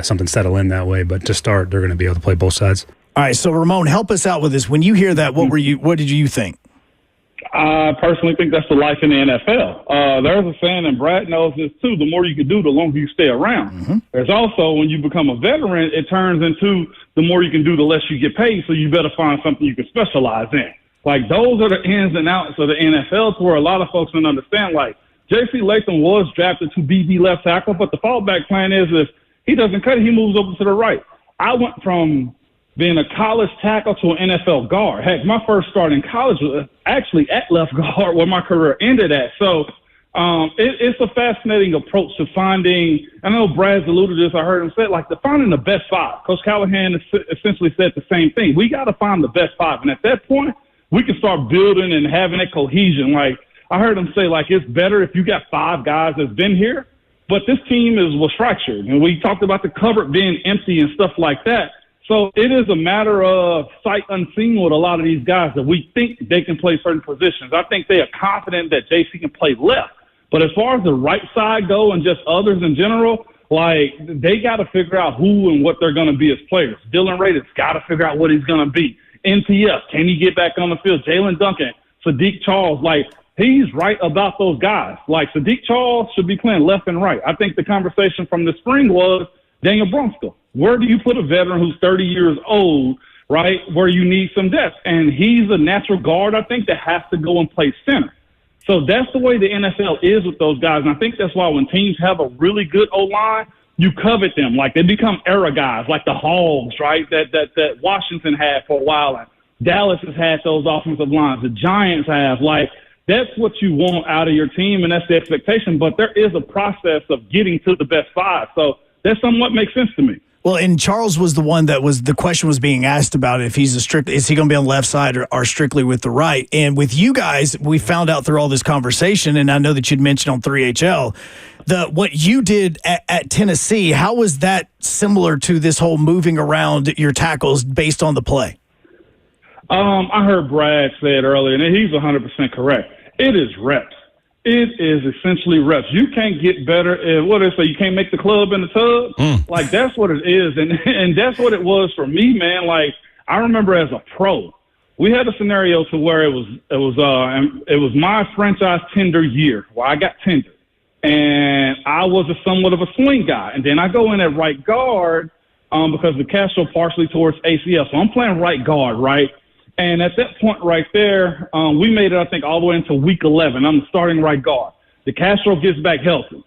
something settle in that way. But to start, they're going to be able to play both sides. All right. So Ramon, help us out with this. When you hear that, what did you think? I personally think that's the life in the NFL. There's a saying, and Brad knows this too, the more you can do, the longer you stay around. Mm-hmm. There's also, when you become a veteran, it turns into the more you can do, the less you get paid, so you better find something you can specialize in. Like, those are the ins and outs of the NFL, to where a lot of folks don't understand. Like, J.C. Latham was drafted to be the left tackle, but the fallback plan is if he doesn't cut it, he moves over to the right. I went from being a college tackle to an NFL guard. Heck, my first start in college was actually at left guard, where my career ended at. So it's a fascinating approach to finding. I know Brad's alluded to this. I heard him say, like, finding the best five. Coach Callahan essentially said the same thing. We got to find the best five. And at that point, we can start building and having that cohesion. Like, I heard him say, like, it's better if you got five guys that's been here. But this team was fractured. And we talked about the cupboard being empty and stuff like that. So it is a matter of sight unseen with a lot of these guys, that we think they can play certain positions. I think they are confident that JC can play left. But as far as the right side go, and just others in general, like, they got to figure out who and what they're going to be as players. Dylan Rader's got to figure out what he's going to be. NTF, can he get back on the field? Jalen Duncan, Sadiq Charles, like, he's right about those guys. Like, Sadiq Charles should be playing left and right. I think the conversation from the spring was Daniel Brunskill. Where do you put a veteran who's 30 years old, right, where you need some depth? And he's a natural guard, I think, that has to go and play center. So that's the way the NFL is with those guys. And I think that's why when teams have a really good O-line, you covet them. Like, they become era guys, like the Hogs, right, that Washington had for a while. And Dallas has had those offensive lines. The Giants have. Like, that's what you want out of your team, and that's the expectation. But there is a process of getting to the best five. So that somewhat makes sense to me. Well, and Charles was the one that the question was being asked about, if is he going to be on the left side or strictly with the right? And with you guys, we found out through all this conversation, and I know that you'd mentioned on 3HL, what you did at Tennessee, how was that similar to this whole moving around your tackles based on the play? I heard Brad say it earlier, and he's 100% correct. It is reps. It is essentially reps. You can't get better at what they say. You can't make the club in the tub. Like, that's what it is. And that's what it was for me, man. Like, I remember as a pro, we had a scenario to where it was my franchise tender year where I got tendered, and I was somewhat of a swing guy, and then I go in at right guard because the Castro partially towards ACL, so I'm playing right guard, right? And at that point right there, we made it, I think, all the way into week 11. I'm starting right guard. The Castro gets back healthy.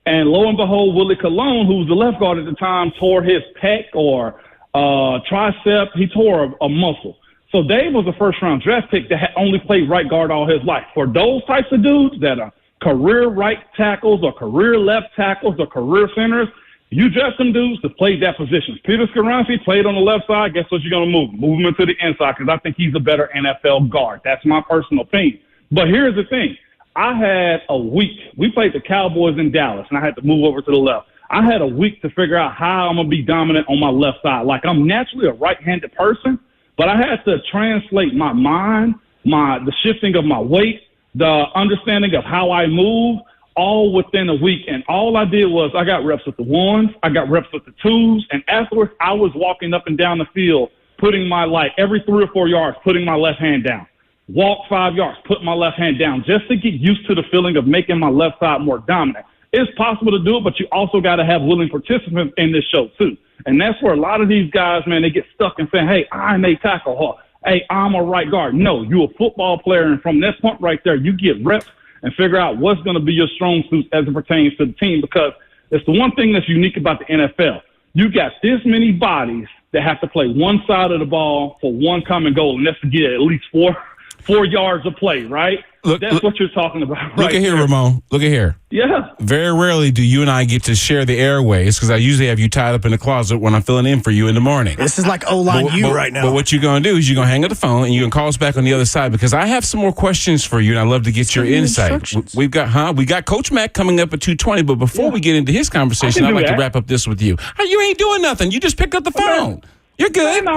And lo and behold, Willie Colon, who was the left guard at the time, tore his pec or tricep. He tore a muscle. So Dave was a first-round draft pick that had only played right guard all his life. For those types of dudes that are career right tackles or career left tackles or career centers, you draft them dudes to play that position. Peter Skoronski played on the left side. Guess what you're going to move? Move him into the inside because I think he's a better NFL guard. That's my personal opinion. But here's the thing. I had a week. We played the Cowboys in Dallas, and I had to move over to the left. I had a week to figure out how I'm going to be dominant on my left side. Like, I'm naturally a right-handed person, but I had to translate my mind, the shifting of my weight, the understanding of how I move, all within a week. And all I did was I got reps with the ones, I got reps with the twos, and afterwards I was walking up and down the field, putting my, like, every 3 or 4 yards, putting my left hand down. Walk 5 yards, put my left hand down, just to get used to the feeling of making my left side more dominant. It's possible to do it, but you also got to have willing participants in this show too. And that's where a lot of these guys, man, they get stuck and saying, hey, I'm a tackle, or hey, I'm a right guard. No, you're a football player, and from that point right there, you get reps and figure out what's going to be your strong suits as it pertains to the team, because it's the one thing that's unique about the NFL. You got this many bodies that have to play one side of the ball for one common goal, and that's to get at least 4 yards of play, right? That's what you're talking about. Look at here, Ramon. Look at here. Yeah. Very rarely do you and I get to share the airways because I usually have you tied up in the closet when I'm filling in for you in the morning. This is like O-line right now. But what you're going to do is you're going to hang up the phone and you're going to call us back on the other side because I have some more questions for you and I'd love to get your insight. We got Coach Mack coming up at 2:20, but before we get into his conversation, I'd like to wrap up this with you. You ain't doing nothing. You just pick up the phone. You're good. No,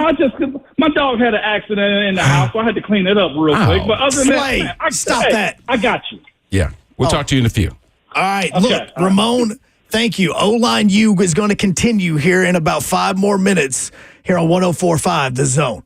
my dog had an accident in the house, so I had to clean it up real quick. But other than that, I got you. Yeah. We'll talk to you in a few. All right. Okay. Look, Ramon, thank you. O-Line U is going to continue here in about 5 more minutes here on 104.5 The Zone.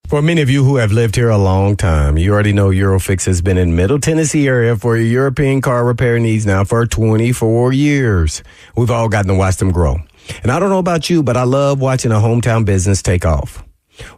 For many of you who have lived here a long time, you already know Eurofix has been in Middle Tennessee area for your European car repair needs now for 24 years. We've all gotten to watch them grow. And I don't know about you, but I love watching a hometown business take off.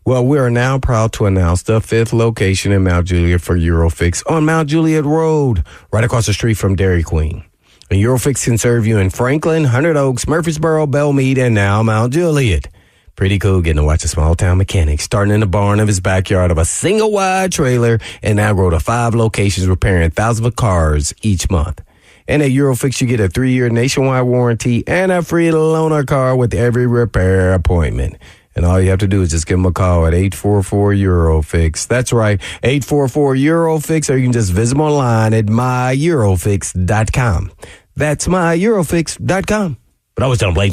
Well, we are now proud to announce the 5th location in Mount Juliet for Eurofix on Mount Juliet Road, right across the street from Dairy Queen. And Eurofix can serve you in Franklin, Hundred Oaks, Murfreesboro, Belmead, and now Mount Juliet. Pretty cool getting to watch a small-town mechanic starting in the barn of his backyard of a single-wide trailer and now grow to 5 locations repairing thousands of cars each month. And at Eurofix, you get a 3-year nationwide warranty and a free loaner car with every repair appointment. And all you have to do is just give them a call at 844-EUROFIX. That's right, 844-EUROFIX, or you can just visit them online at myEurofix.com. That's myEurofix.com. But I always tell them, Blaine,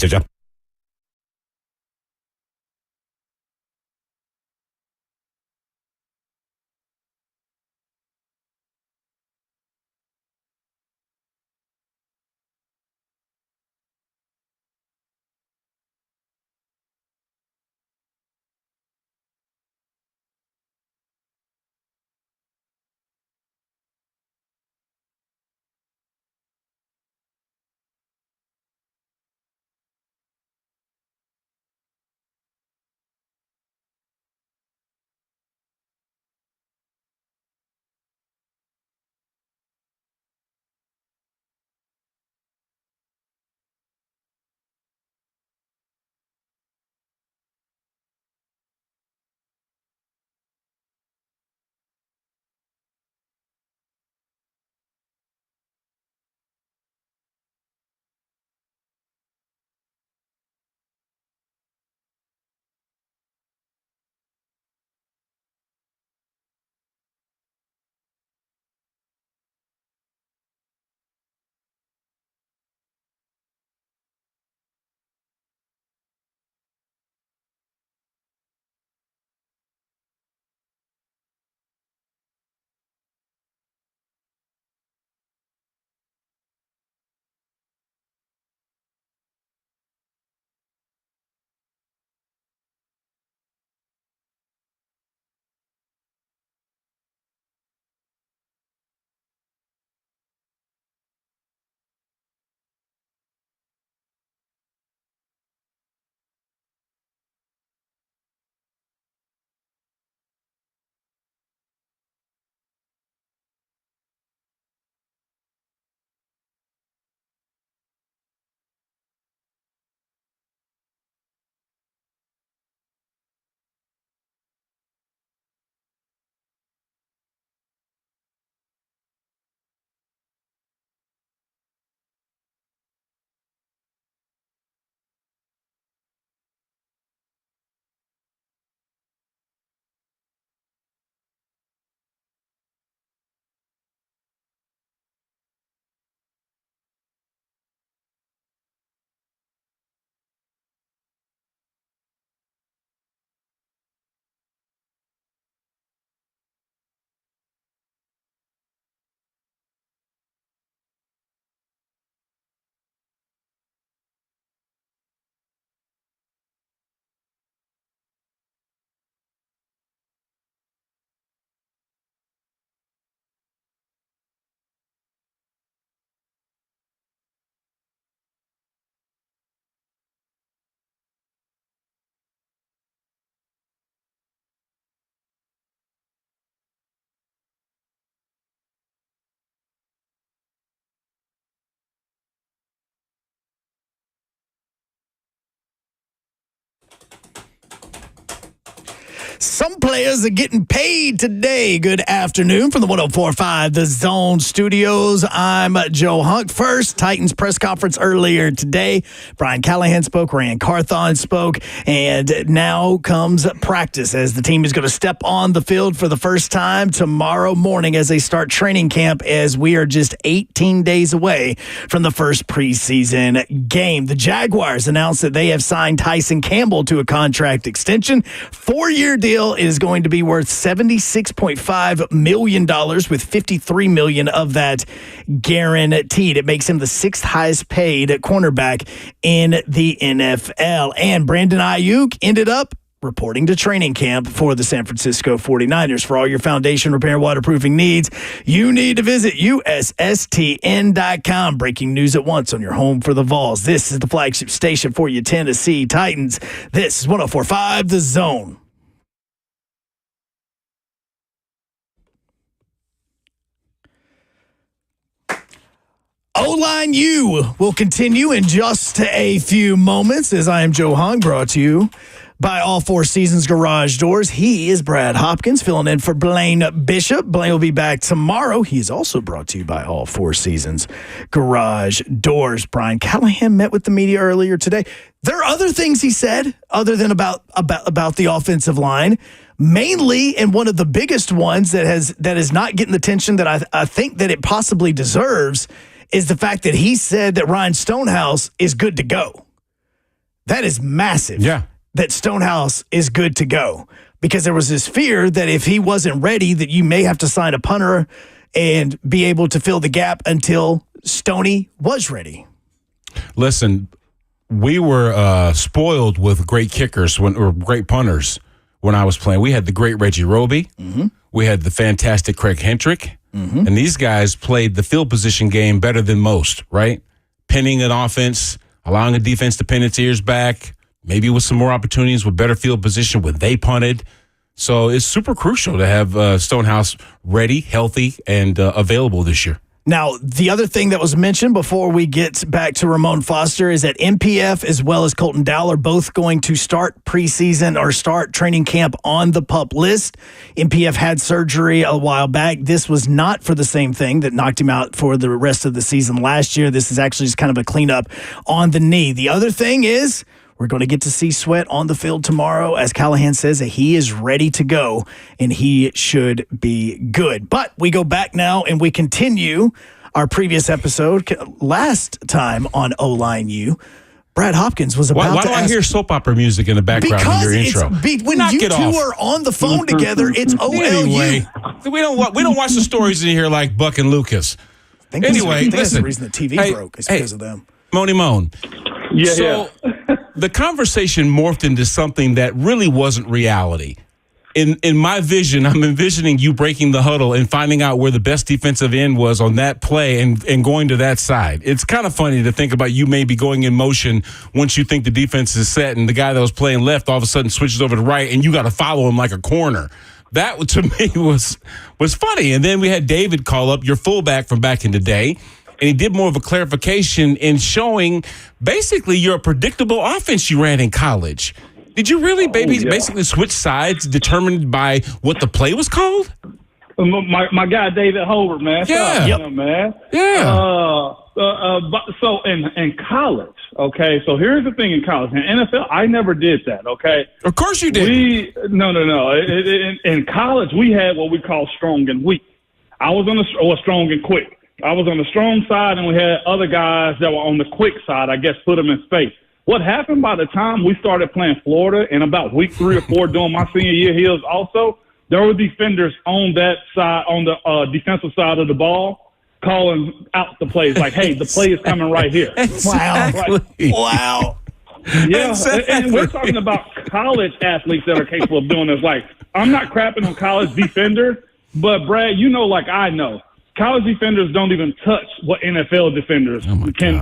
Some players are getting paid today. Good afternoon from the 104.5 The Zone Studios. I'm Joe Hunk. First, Titans press conference earlier today. Brian Callahan spoke, Rand Carthon spoke, and now comes practice as the team is going to step on the field for the first time tomorrow morning as they start training camp, as we are just 18 days away from the first preseason game. The Jaguars announced that they have signed Tyson Campbell to a contract extension. 4-year deal is going to be worth $76.5 million, with $53 million of that guaranteed. It makes him the 6th highest paid cornerback in the NFL. And Brandon Ayuk ended up reporting to training camp for the San Francisco 49ers. For all your foundation repair and waterproofing needs, you need to visit USSTN.com. Breaking news at once on your home for the Vols. This is the flagship station for your Tennessee Titans. This is 104.5 The Zone. O-Line U will continue in just a few moments, as I am Joe Hung, brought to you by All Four Seasons Garage Doors. He is Brad Hopkins, filling in for Blaine Bishop. Blaine will be back tomorrow. He is also brought to you by All Four Seasons Garage Doors. Brian Callahan met with the media earlier today. There are other things he said other than about the offensive line. Mainly, and one of the biggest ones that is not getting the attention that I think that it possibly deserves, is the fact that he said that Ryan Stonehouse is good to go. That is massive. Yeah. That Stonehouse is good to go, because there was this fear that if he wasn't ready, that you may have to sign a punter and be able to fill the gap until Stoney was ready. Listen, we were spoiled with great kickers or great punters when I was playing. We had the great Reggie Roby. Mm-hmm. We had the fantastic Craig Hendrick. Mm-hmm. And these guys played the field position game better than most, right? Pinning an offense, allowing a defense to pin its ears back, maybe with some more opportunities with better field position when they punted. So it's super crucial to have Stonehouse ready, healthy, and available this year. Now, the other thing that was mentioned before we get back to Ramon Foster is that MPF as well as Colton Dowell are both going to start preseason or start training camp on the PUP list. MPF had surgery a while back. This was not for the same thing that knocked him out for the rest of the season last year. This is actually just kind of a cleanup on the knee. The other thing is, we're going to get to see Sweat on the field tomorrow, as Callahan says that he is ready to go, and he should be good. But we go back now, and we continue our previous episode. Last time on O-Line U, Brad Hopkins was about why to do ask, I hear soap opera music in the background in your intro? When you two are on the phone together, it's OLU. Anyway, we don't watch the stories in here like Buck and Lucas. Anyway, listen. That's the reason the TV broke is because of them. Moni Moan. Yeah. So the conversation morphed into something that really wasn't reality. In my vision, I'm envisioning you breaking the huddle and finding out where the best defensive end was on that play and going to that side. It's kind of funny to think about you maybe going in motion once you think the defense is set, and the guy that was playing left all of a sudden switches over to right, and you got to follow him like a corner. That, to me, was funny. And then we had David call up, your fullback from back in the day, and he did more of a clarification in showing basically your predictable offense you ran in college. Did you really basically switch sides determined by what the play was called? My guy David Holbert, man. Yeah. Yep. Man. Yeah. So in college, okay, so here's the thing in college. In NFL, I never did that, okay? Of course you did. No. In college, we had what we call strong and weak. I was on strong and quick. I was on the strong side, and we had other guys that were on the quick side, I guess, put them in space. What happened by the time we started playing Florida, and about week 3 or 4 during my senior year here also, there were defenders on that side, on the defensive side of the ball, calling out the plays like, hey, the play is coming right here. Exactly. Wow. Yeah, Exactly. and we're talking about college athletes that are capable of doing this. Like, I'm not crapping on college defenders, but, Brad, you know like I know, college defenders don't even touch what NFL defenders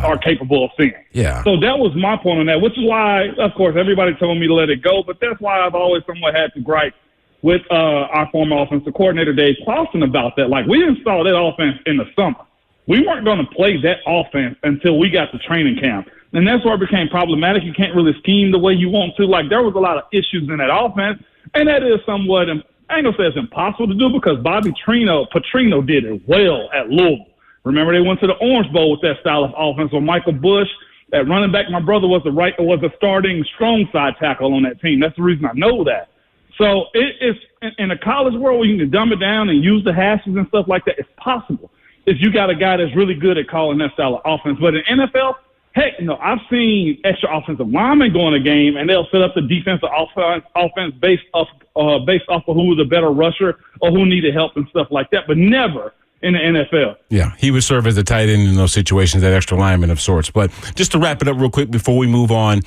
are capable of seeing. Yeah. So that was my point on that, which is why, of course, everybody told me to let it go, but that's why I've always somewhat had to gripe with our former offensive coordinator, Dave Clawson, about that. Like, we installed that offense in the summer. We weren't going to play that offense until we got to training camp. And that's where it became problematic. You can't really scheme the way you want to. Like, there was a lot of issues in that offense. And that is somewhat, I ain't gonna say it's impossible to do because Bobby Petrino did it well at Louisville. Remember, they went to the Orange Bowl with that style of offense with Michael Bush. At running back, my brother was a starting strong side tackle on that team. That's the reason I know that. So it's in a college world where you can dumb it down and use the hashes and stuff like that. It's possible if you got a guy that's really good at calling that style of offense. But in NFL, heck, I've seen extra offensive linemen go in a game and they'll set up the defensive offense based off of who was a better rusher or who needed help and stuff like that, but never in the NFL. Yeah, he would serve as a tight end in those situations, that extra lineman of sorts. But just to wrap it up real quick before we move on,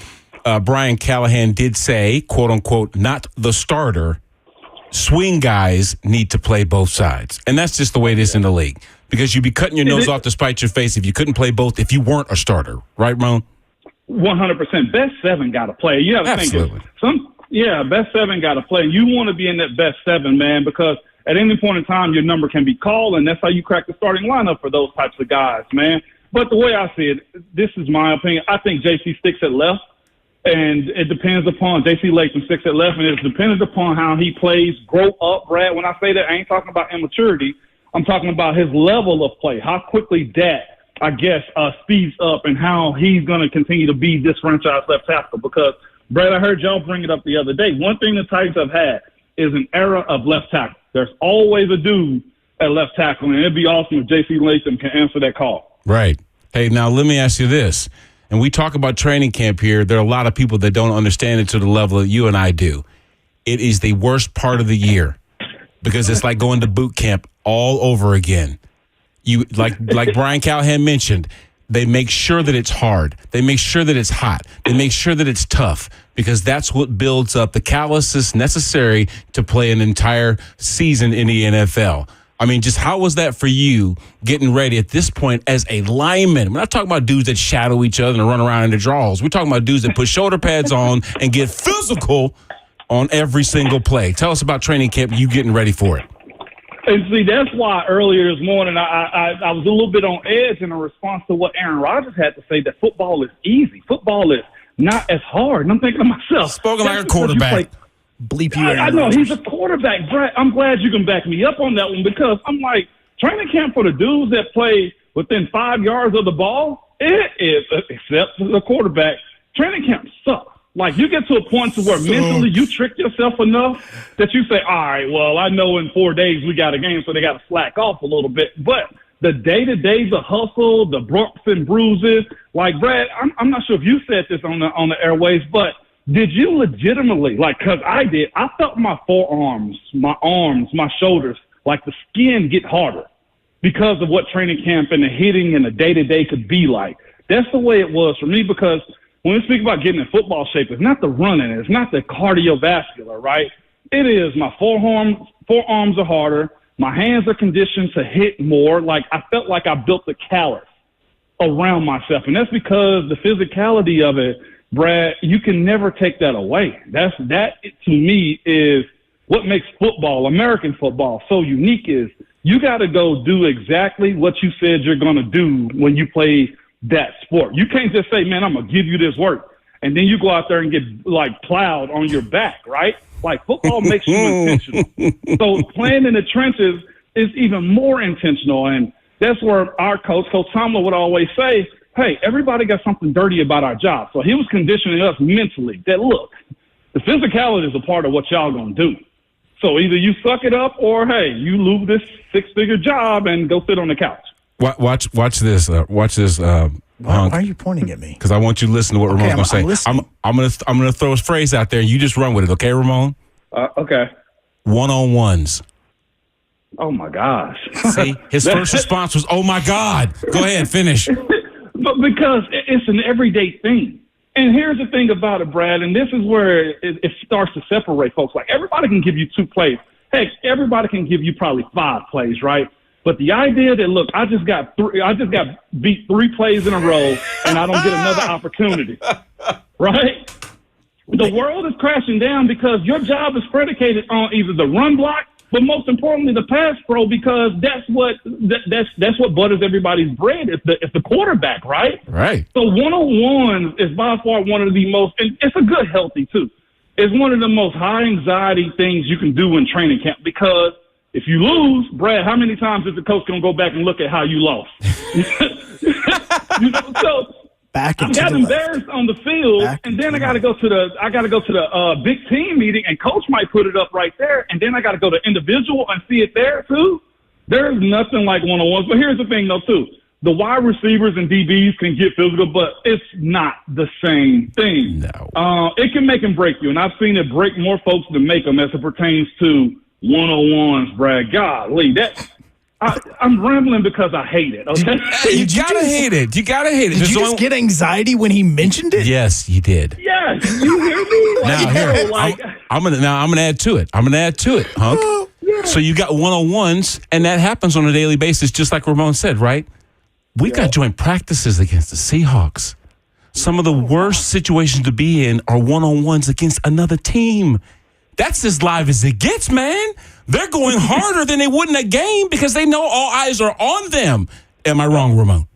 Brian Callahan did say, quote unquote, not the starter, swing guys need to play both sides. And that's just the way it is in the league. Because you'd be cutting your nose off to spite your face if you couldn't play both if you weren't a starter. Right, Ramon? 100%. Best seven got to play. You got to think best seven got to play. You want to be in that best seven, man, because at any point in time, your number can be called, and that's how you crack the starting lineup for those types of guys, man. But the way I see it, this is my opinion. I think JC sticks at left, and it depends upon JC Latham sticks at left, and it's dependent upon how he plays, grow up, Brad. When I say that, I ain't talking about immaturity. I'm talking about his level of play, how quickly that, I guess, speeds up, and how he's going to continue to be this franchise left tackle. Because, Brad, I heard y'all bring it up the other day. One thing the Titans have had is an era of left tackle. There's always a dude at left tackle, and it'd be awesome if J.C. Latham can answer that call. Right. Hey, now let me ask you this. And we talk about training camp here. There are a lot of people that don't understand it to the level that you and I do. It is the worst part of the year because it's like going to boot camp all over again. You like Brian Callahan mentioned, they make sure that it's hard. They make sure that it's hot. They make sure that it's tough because that's what builds up the calluses necessary to play an entire season in the NFL. I mean, just how was that for you getting ready at this point as a lineman? We're not talking about dudes that shadow each other and run around in the draws. We're talking about dudes that put shoulder pads on and get physical on every single play. Tell us about training camp, you getting ready for it. And see, that's why earlier this morning I was a little bit on edge in response to what Aaron Rodgers had to say, that football is easy. Football is not as hard. And I'm thinking to myself. Spoken like a quarterback. Bleep you, Aaron I know, Rodgers. he's a quarterback. Brett, I'm glad you can back me up on that one because I'm like, training camp for the dudes that play within 5 yards of the ball, it is, except for the quarterback, training camp sucks. Like, you get to a point to where mentally you trick yourself enough that you say, all right, well, I know in 4 days we got a game, so they got to slack off a little bit. But the day-to-day, the hustle, the bumps and bruises, like, Brad, I'm not sure if you said this on the airways, but did you legitimately, like, because I did, I felt my forearms, my arms, my shoulders, like the skin get harder because of what training camp and the hitting and the day-to-day could be like. That's the way it was for me because when we speak about getting in football shape, it's not the running, it's not the cardiovascular, right? It is my forearms are harder, my hands are conditioned to hit more. Like, I felt like I built the callus around myself, and that's because the physicality of it, Brad, you can never take that away. That to me is what makes football, American football, so unique is you got to go do exactly what you said you're going to do when you play that sport. You can't just say, man, I'm going to give you this work, and then you go out there and get, like, plowed on your back, right? Like, football makes you intentional. So playing in the trenches is even more intentional, and that's where our coach, Coach Tomlin, would always say, hey, everybody got something dirty about our job. So he was conditioning us mentally that, look, the physicality is a part of what y'all going to do. So either you suck it up or, hey, you lose this six-figure job and go sit on the couch. Watch this. Why are you pointing at me? Because I want you to listen to what Ramon's going to say. I'm going to throw his phrase out there, and you just run with it, okay, Ramon? Okay. One-on-ones. Oh, my gosh. See, his first response was, oh, my God. Go ahead, finish. But because it's an everyday thing. And here's the thing about it, Brad, and this is where it starts to separate folks. Like, everybody can give you 2 plays. Heck, everybody can give you probably 5 plays, right? But the idea that, look, I just got beat 3 plays in a row and I don't get another opportunity, right? The world is crashing down because your job is predicated on either the run block, but most importantly, the pass pro, because that's what butters everybody's bread. It's the quarterback, right? Right. So one-on-one is by far one of the most, and it's a good healthy too. is one of the most high anxiety things you can do in training camp, because if you lose, Brad, how many times is the coach going to go back and look at how you lost? So I got embarrassed on the field, and then I got to go to the big team meeting, and coach might put it up right there, and then I got to go to individual and see it there too. There's nothing like one-on-ones. But here's the thing, though, too. The wide receivers and DBs can get physical, but it's not the same thing. No. It can make and break you, and I've seen it break more folks than make them as it pertains to one-on-ones, Brad. Golly, I'm rambling because I hate it. Okay? You gotta hate it. You gotta hate it. Did you just get anxiety when he mentioned it? Yes, you did. Yes, you hear me? I'm gonna add to it. Hunk. So you got one-on-ones, and that happens on a daily basis, just like Ramon said, right? We got joint practices against the Seahawks. Some of the worst situations to be in are one-on-ones against another team. That's as live as it gets, man. They're going harder than they would in a game because they know all eyes are on them. Am I wrong, Ramon?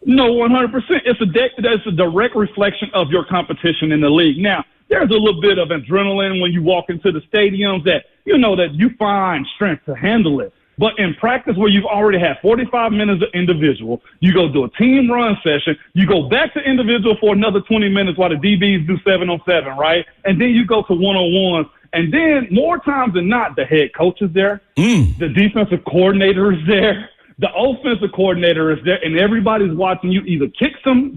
No, 100%. It's a direct reflection of your competition in the league. Now, there's a little bit of adrenaline when you walk into the stadiums that you find strength to handle it. But in practice, where you've already had 45 minutes of individual, you go do a team run session, you go back to individual for another 20 minutes while the DBs do 7-on-7, right? And then you go to one-on-ones. And then more times than not, the head coach is there, the defensive coordinator is there, the offensive coordinator is there, and everybody's watching you either kick some,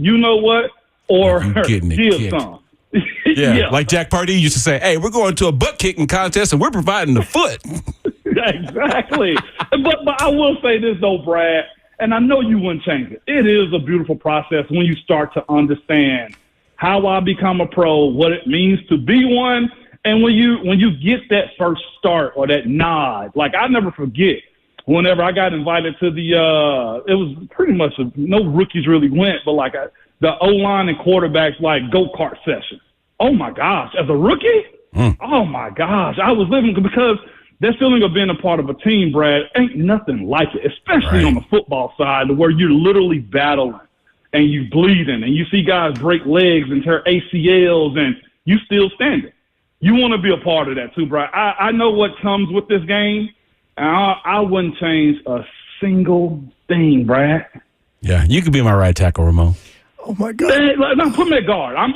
or steal some. Yeah, like Jack Pardee used to say, hey, we're going to a butt kicking contest and we're providing the foot. Exactly. But I will say this, though, Brad, and I know you wouldn't change it. It is a beautiful process when you start to understand how I become a pro, what it means to be one. And when you get that first start or that nod, like I never forget whenever I got invited to it was pretty much no rookies really went, but like the O-line and quarterbacks like go-kart session. Oh my gosh, as a rookie? Oh my gosh, I was living because that feeling of being a part of a team, Brad, ain't nothing like it, especially on the football side where you're literally battling and you bleeding and you see guys break legs and tear ACLs and you still standing. You want to be a part of that too, Brad. I know what comes with this game, and I wouldn't change a single thing, Brad. Yeah, you could be my right tackle, Ramon. Oh my God! No, put me at guard. I'm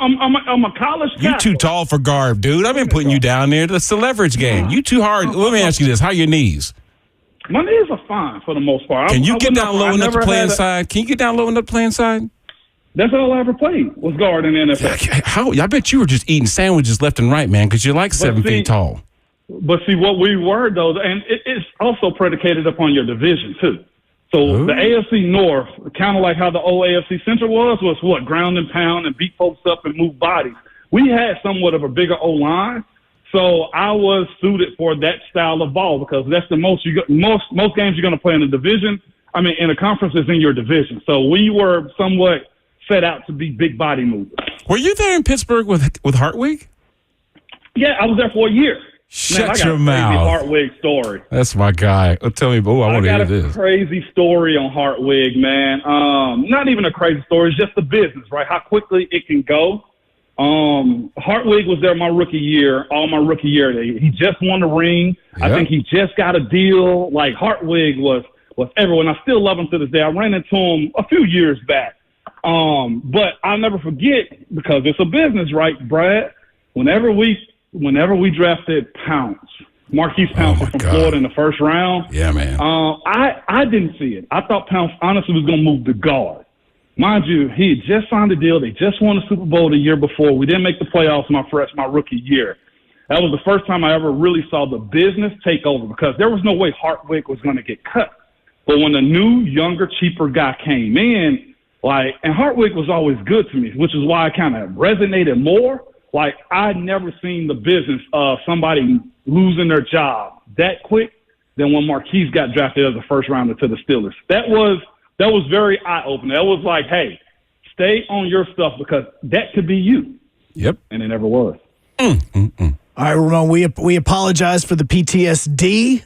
a college tackle. You too tall for guard, dude. I've been putting you down there. That's the leverage game. You too hard. Let me ask you this: how are your knees? My knees are fine for the most part. Can you get down low enough to play inside? Can you get down low enough to play inside? That's all I ever played was guard in the NFL. How? I bet you were just eating sandwiches left and right, man, because you're like 7 feet tall. But see, what we were, though, and it's also predicated upon your division, too. So the AFC North, kind of like how the old AFC Central was what? Ground and pound and beat folks up and move bodies. We had somewhat of a bigger O-line, so I was suited for that style of ball because that's the most most games you're going to play in a division. I mean, in a conference is in your division. So we were somewhat set out to be big body movers. Were you there in Pittsburgh with Hartwig? Yeah, I was there for a year. Shut your mouth. Hartwig story. That's my guy. Tell me, I want to hear this. I got a crazy story on Hartwig, man. Not even a crazy story. It's just the business, right? How quickly it can go. Hartwig was there all my rookie year. He just won the ring. Yep. I think he just got a deal. Like Hartwig was everyone. I still love him to this day. I ran into him a few years back. But I'll never forget because it's a business, right, Brad? Whenever we drafted Marquise Pouncey from Florida in the first round. Yeah, man. I didn't see it. I thought Pouncey honestly was going to move to guard. Mind you, he had just signed a deal. They just won the Super Bowl the year before. We didn't make the playoffs my rookie year. That was the first time I ever really saw the business take over because there was no way Hartwig was going to get cut. But when the new, younger, cheaper guy came in, and Hartwig was always good to me, which is why I kind of resonated more. Like, I'd never seen the business of somebody losing their job that quick than when Marquise got drafted as a first rounder to the Steelers. That was very eye-opening. That was like, hey, stay on your stuff because that could be you. Yep. And it never was. All All right, Ramon, we apologize for the PTSD,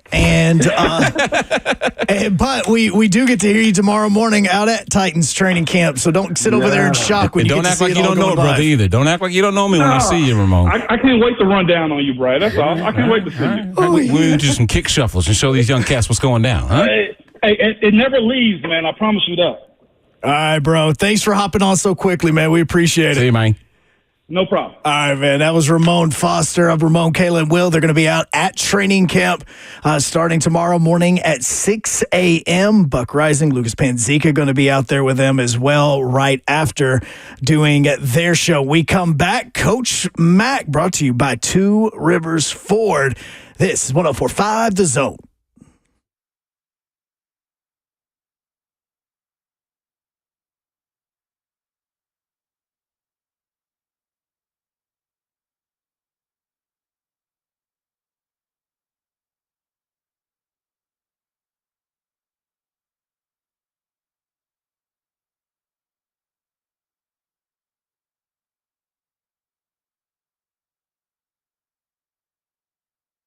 but we do get to hear you tomorrow morning out at Titans training camp. So don't sit over there in shock when And you don't get to act see like it you all don't know going it, brother, live. either. Don't act like you don't know me when I see you, Ramon. I can't wait to run down on you, Bry. That's all. I can't wait to see you. We'll do some kick shuffles and show these young cats what's going down, huh? Hey, it never leaves, man. I promise you that. All right, bro. Thanks for hopping on so quickly, man. We appreciate it. See you, man. No problem. All right, man. That was Ramon Foster of Ramon, Kayla, and Will. They're going to be out at training camp starting tomorrow morning at 6 a.m. Buck Rising, Lucas Panzica going to be out there with them as well right after doing their show. We come back. Coach Mack brought to you by Two Rivers Ford. This is 104.5 The Zone.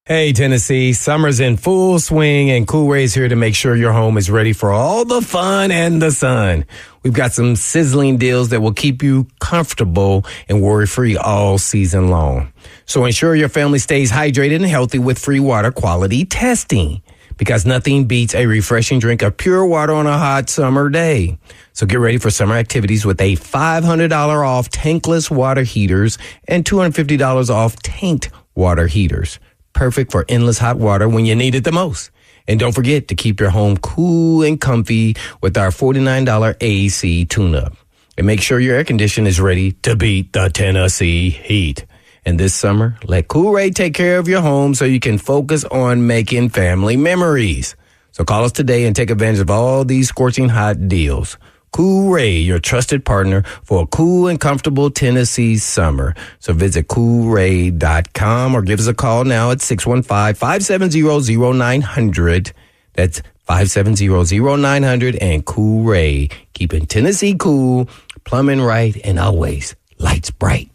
Hey, Tennessee, summer's in full swing and Cool Ray's here to make sure your home is ready for all the fun and the sun. We've got some sizzling deals that will keep you comfortable and worry-free all season long. So ensure your family stays hydrated and healthy with free water quality testing, because nothing beats a refreshing drink of pure water on a hot summer day. So get ready for summer activities with a $500 off tankless water heaters and $250 off tanked water heaters. Perfect for endless hot water when you need it the most. And don't forget to keep your home cool and comfy with our $49 AC tune-up. And make sure your air conditioner is ready to beat the Tennessee heat. And this summer, let Cool Ray take care of your home so you can focus on making family memories. So call us today and take advantage of all these scorching hot deals. Cool Ray, your trusted partner for a cool and comfortable Tennessee summer. So visit coolray.com or give us a call now at 615-570-0900. That's 570-0900 and Cool Ray, keeping Tennessee cool, plumbing right, and always lights bright.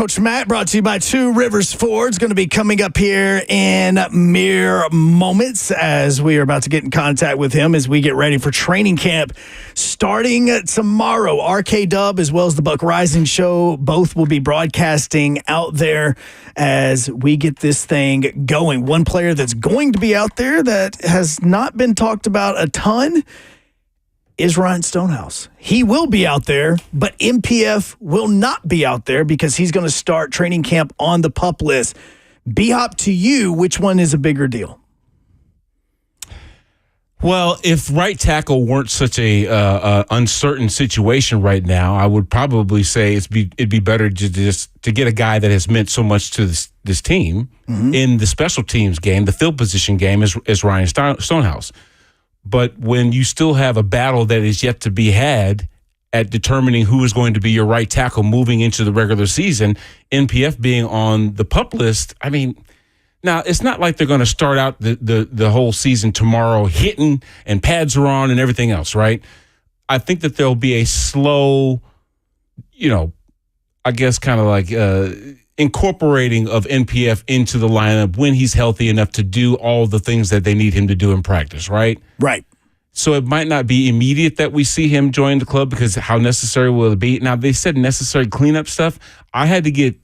Coach Matt, brought to you by Two Rivers Ford, is going to be coming up here in mere moments as we are about to get in contact with him as we get ready for training camp starting tomorrow. RK Dub as well as the Buck Rising Show both will be broadcasting out there as we get this thing going. One player that's going to be out there that has not been talked about a ton is Ryan Stonehouse. He will be out there, but MPF will not be out there because he's going to start training camp on the PUP list. B-Hop, to you, which one is a bigger deal? Well, if right tackle weren't such a uncertain situation right now, I would probably say it'd be better to get a guy that has meant so much to this team in the special teams game, the field position game, as Ryan Stonehouse. But when you still have a battle that is yet to be had at determining who is going to be your right tackle moving into the regular season, NPF being on the PUP list, I mean, now it's not like they're going to start out the whole season tomorrow hitting and pads are on and everything else, right? I think that there'll be a slow, I guess kind of like incorporating of NPF into the lineup when he's healthy enough to do all the things that they need him to do in practice, right? Right. So it might not be immediate that we see him join the club because how necessary will it be? Now, they said necessary cleanup stuff. I had to get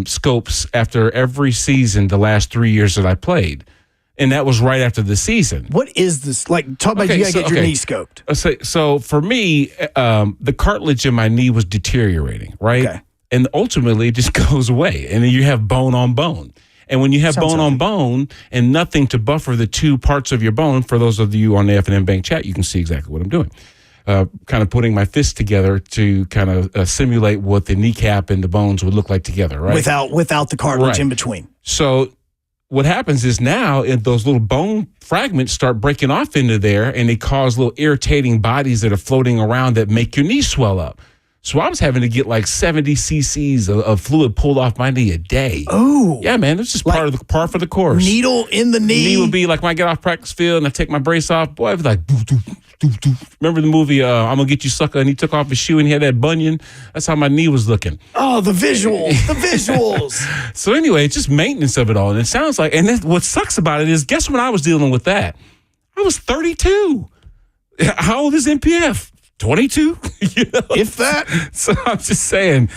scopes after every season the last 3 years that I played, and that was right after the season. What is this? Like, talk about you got to get your knee scoped. So for me, the cartilage in my knee was deteriorating, right? Okay. And ultimately, it just goes away, and then you have bone on bone. And when you have bone on bone and nothing to buffer the two parts of your bone, for those of you on the F&M Bank chat, you can see exactly what I'm doing. Kind of putting my fists together to kind of simulate what the kneecap and the bones would look like together, right? Without the cartilage in between. So what happens is now those little bone fragments start breaking off into there, and they cause little irritating bodies that are floating around that make your knee swell up. So I was having to get like 70 cc's of fluid pulled off my knee a day. Oh. Yeah, man. It's just par for the course. Needle in the knee. Knee would be like when I get off practice field and I take my brace off, boy, it was like, doo, doo, doo, doo. Remember the movie, I'm Gonna Get You Sucker, and he took off his shoe and he had that bunion? That's how my knee was looking. Oh, the visuals. The visuals. So anyway, it's just maintenance of it all. And it sounds like, and what sucks about it is, guess when I was dealing with that? I was 32. How old is NPF? 22, if that. So I'm just saying,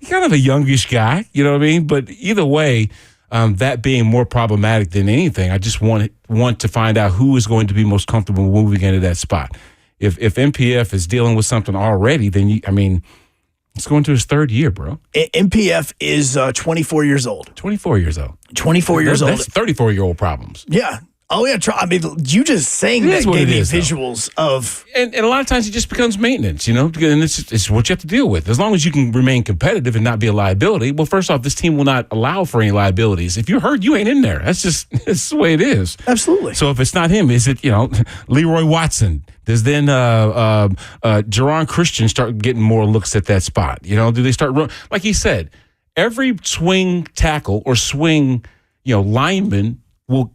kind of a youngish guy, you know what I mean? But either way, that being more problematic than anything, I just want to find out who is going to be most comfortable moving into that spot. If NPF is dealing with something already, then it's going to his third year, bro. NPF is 24 years old. 24 years old. 24 years old. That's 34-year-old problems. Yeah. Oh, yeah. I mean, you just saying that gave me visuals of... And a lot of times it just becomes maintenance, and it's what you have to deal with. As long as you can remain competitive and not be a liability, well, first off, this team will not allow for any liabilities. If you're hurt, you ain't in there. It's the way it is. Absolutely. So if it's not him, is it, Leroy Watson? Does then Jerron Christian start getting more looks at that spot? Do they start... Like he said, every swing tackle or swing, lineman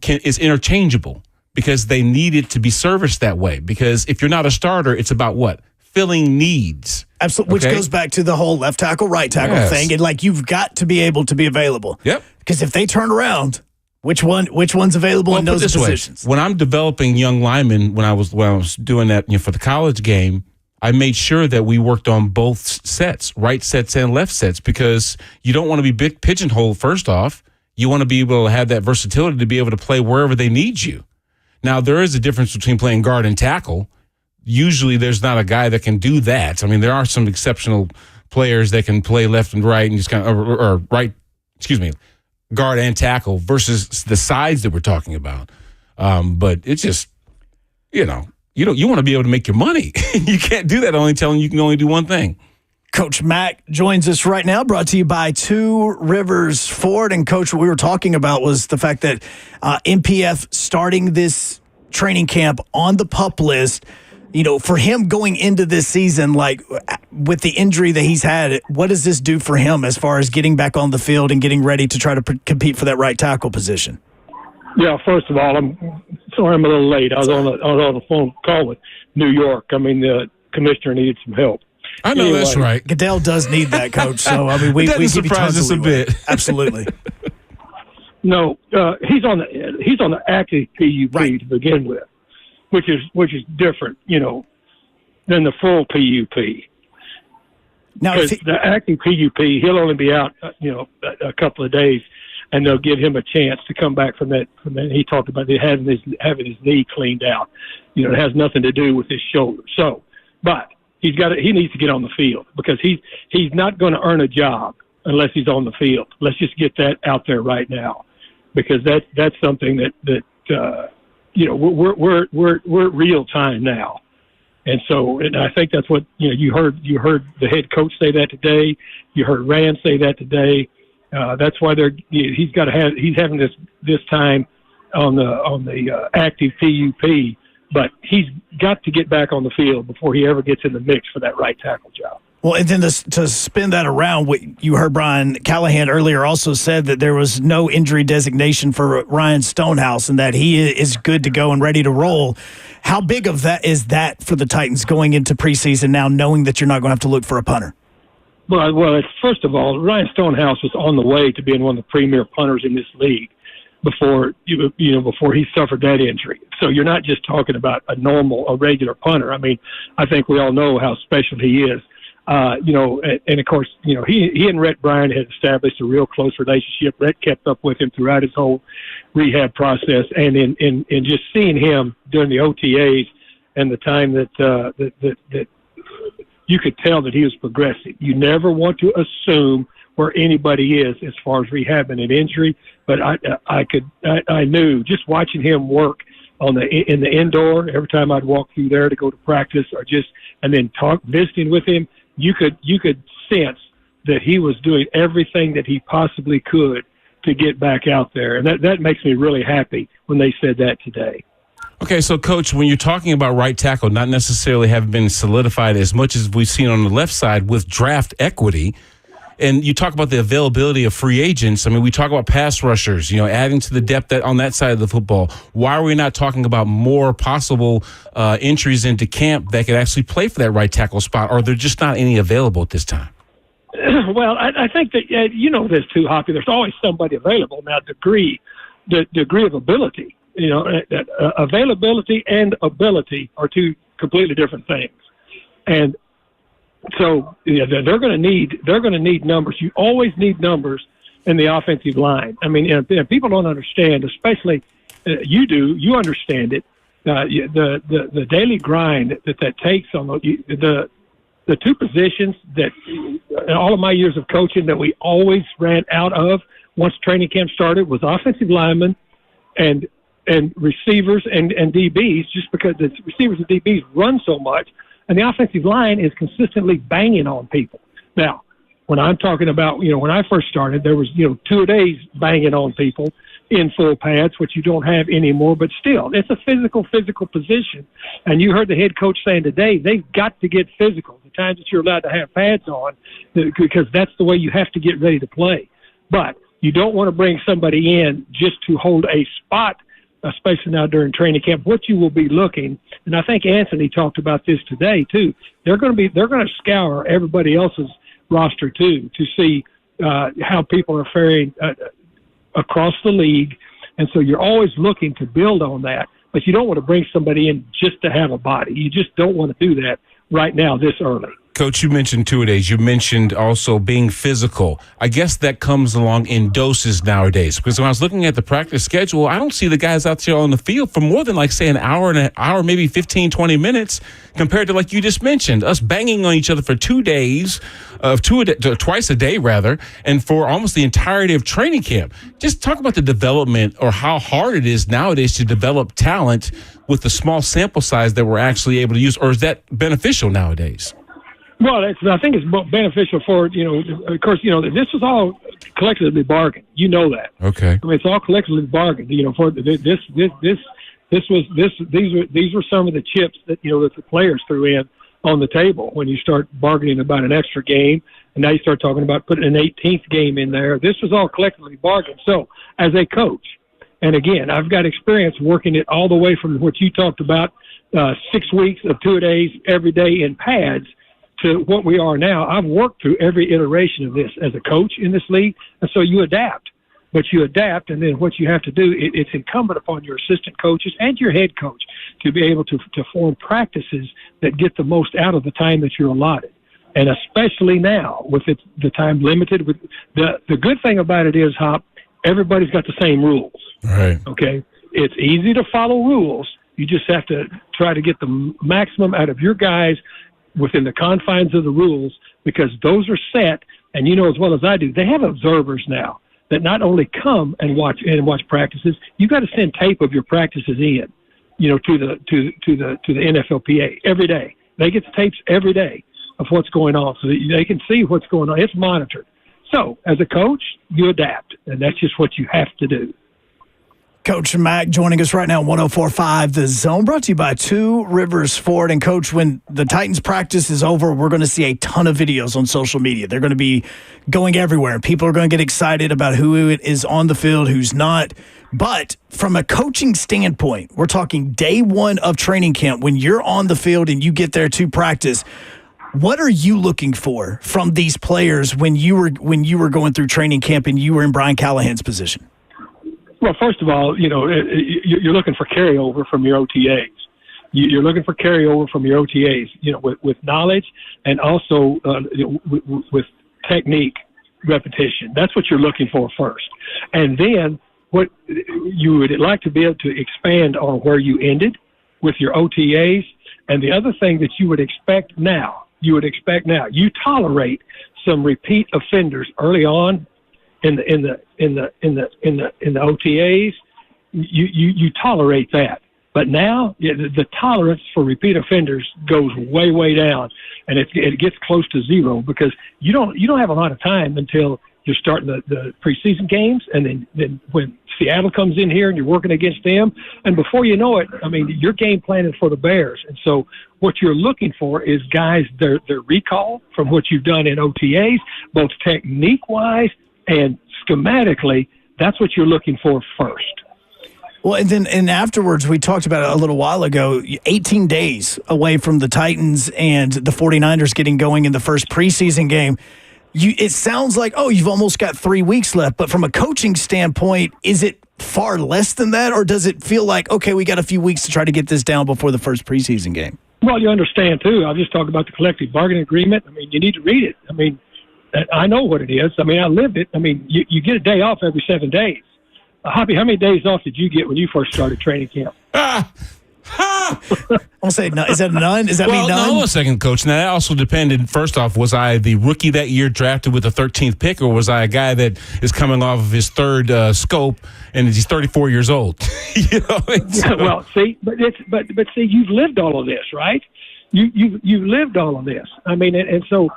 is interchangeable because they need it to be serviced that way. Because if you're not a starter, it's about what? Filling needs. Absolutely. Which goes back to the whole left tackle, right tackle thing. And you've got to be able to be available. Yep. Because if they turn around, which one's available in those positions? When I'm developing young linemen, when I was doing that for the college game, I made sure that we worked on both sets, right sets and left sets, because you don't want to be big pigeonholed first off. You want to be able to have that versatility to be able to play wherever they need you. Now, there is a difference between playing guard and tackle. Usually, there's not a guy that can do that. I mean, there are some exceptional players that can play left and right and just kind of, guard and tackle versus the sides that we're talking about. But it's just, you want to be able to make your money. You can't do that only telling you can only do one thing. Coach Mack joins us right now, brought to you by Two Rivers Ford. And, Coach, what we were talking about was the fact that NPF starting this training camp on the PUP list, for him going into this season, with the injury that he's had, what does this do for him as far as getting back on the field and getting ready to try to compete for that right tackle position? Yeah, first of all, I'm sorry I'm a little late. I was on a phone call with New York. I mean, the commissioner needed some help. I know that's right. Goodell does need that, Coach. So I mean, we give you surprise tons us of a leeway. bit. Absolutely. No, he's on the active PUP to begin with, which is different, than the full PUP. Now, Because the active PUP, he'll only be out, a couple of days, and they'll give him a chance to come back from that. He talked about having his knee cleaned out. It has nothing to do with his shoulder. So, but he needs to get on the field because he's not going to earn a job unless he's on the field. Let's just get that out there right now, because that's something that we're real time now. And I think that's what you heard the head coach say that today. You heard Rand say that today. That's why he's having this time on the active PUP, but he's got to get back on the field before he ever gets in the mix for that right tackle job. Well, and then to spin that around, you heard Brian Callahan earlier also said that there was no injury designation for Ryan Stonehouse and that he is good to go and ready to roll. How big of that is that for the Titans going into preseason now, knowing that you're not going to have to look for a punter? Well, first of all, Ryan Stonehouse was on the way to being one of the premier punters in this league before he suffered that injury. So you're not just talking about a regular punter. I mean, I think we all know how special he is. And of course, he and Rhett Bryan had established a real close relationship. Rhett kept up with him throughout his whole rehab process, and in just seeing him during the OTAs and the time that you could tell that he was progressing. You never want to assume where anybody is as far as rehabbing an injury, but I knew just watching him work in the indoor every time I'd walk through there to go to practice and then visiting with him. You could sense that he was doing everything that he possibly could to get back out there. And that makes me really happy when they said that today. Okay, so, Coach, when you're talking about right tackle, not necessarily having been solidified as much as we've seen on the left side with draft equity, and you talk about the availability of free agents. I mean, we talk about pass rushers, adding to the depth on that side of the football. Why are we not talking about more possible entries into camp that could actually play for that right tackle spot, or are there just not any available at this time? Well, I think that, this too, Hoppy. There's always somebody available. Now, the degree of ability, availability and ability are two completely different things. And so they're going to need numbers. You always need numbers in the offensive line. I mean, and people don't understand, especially you do. You understand it. The daily grind that takes on the two positions that in all of my years of coaching that we always ran out of once training camp started was offensive linemen and receivers and DBs, just because the receivers and DBs run so much. And the offensive line is consistently banging on people. Now, when I'm talking about, when I first started, there was, 2-a-days banging on people in full pads, which you don't have anymore. But still, it's a physical position. And you heard the head coach saying today, they've got to get physical. The times that you're allowed to have pads on, because that's the way you have to get ready to play. But you don't want to bring somebody in just to hold a spot, especially now during training camp. What you will be looking, and I think Anthony talked about this today too, they're going to scour everybody else's roster too to see how people are faring across the league. And so you're always looking to build on that, but you don't want to bring somebody in just to have a body. You just don't want to do that right now this early. Coach, you mentioned 2-a-days. You mentioned also being physical. I guess that comes along in doses nowadays. Because when I was looking at the practice schedule, I don't see the guys out there on the field for more than, an hour, maybe 15, 20 minutes, compared to, like you just mentioned, us banging on each other for 2 days, twice a day, rather, and for almost the entirety of training camp. Just talk about the development or how hard it is nowadays to develop talent with the small sample size that we're actually able to use. Or is that beneficial nowadays? Well, I think it's beneficial for, of course, this was all collectively bargained. You know that. Okay. I mean, it's all collectively bargained. For these were some of the chips that, that the players threw in on the table when you start bargaining about an extra game. And now you start talking about putting an 18th game in there. This was all collectively bargained. So as a coach, and again, I've got experience working it all the way from what you talked about, 6 weeks of 2-a-days every day in pads, to what we are now, I've worked through every iteration of this as a coach in this league, and so you adapt. But you adapt, and then what you have to do, it's incumbent upon your assistant coaches and your head coach to be able to form practices that get the most out of the time that you're allotted. And especially now, with the time limited, with the good thing about it is, Hop, everybody's got the same rules. Right. Okay? It's easy to follow rules. You just have to try to get the maximum out of your guys within the confines of the rules, because those are set, and you know as well as I do, they have observers now that not only come and watch practices, you got to send tape of your practices in, to the NFLPA every day. They get the tapes every day of what's going on, so that they can see what's going on. It's monitored. So as a coach, you adapt, and that's just what you have to do. Coach Mack joining us right now, 104.5 The Zone, brought to you by Two Rivers Ford. And, Coach, when the Titans practice is over, we're going to see a ton of videos on social media. They're going to be going everywhere. People are going to get excited about who is on the field, who's not. But from a coaching standpoint, we're talking day one of training camp. When you're on the field and you get there to practice, what are you looking for from these players when you were going through training camp and you were in Brian Callahan's position? Well, first of all, you're looking for carryover from your OTAs. You're looking for carryover from your OTAs, with knowledge and also with technique, repetition. That's what you're looking for first. And then what you would like to be able to expand on where you ended with your OTAs. And the other thing that you would expect now, you tolerate some repeat offenders early on in the OTAs. You tolerate that, but now the tolerance for repeat offenders goes way down, and it gets close to zero, because you don't have a lot of time until you're starting the preseason games, and then when Seattle comes in here and you're working against them, and before you know it, I mean, you're game planning for the Bears. And so what you're looking for is guys, their recall from what you've done in OTAs, both technique-wise and schematically. That's what you're looking for first. Well, and afterwards, we talked about it a little while ago, 18 days away from the Titans and the 49ers getting going in the first preseason game. It sounds like, you've almost got 3 weeks left, but from a coaching standpoint, is it far less than that, or does it feel like, okay, we got a few weeks to try to get this down before the first preseason game? Well, you understand, too. I'll just talk about the collective bargaining agreement. I mean, you need to read it. I mean, I know what it is. I mean, I lived it. I mean, you get a day off every 7 days. Hoppy, how many days off did you get when you first started training camp? I'll say none. Is that none? Does that mean none? No, a second, Coach. Now, that also depended, first off, was I the rookie that year drafted with the 13th pick, or was I a guy that is coming off of his third scope and he's 34 years old? Well, see, but see, you've lived all of this, right? You've lived all of this. I mean, and so,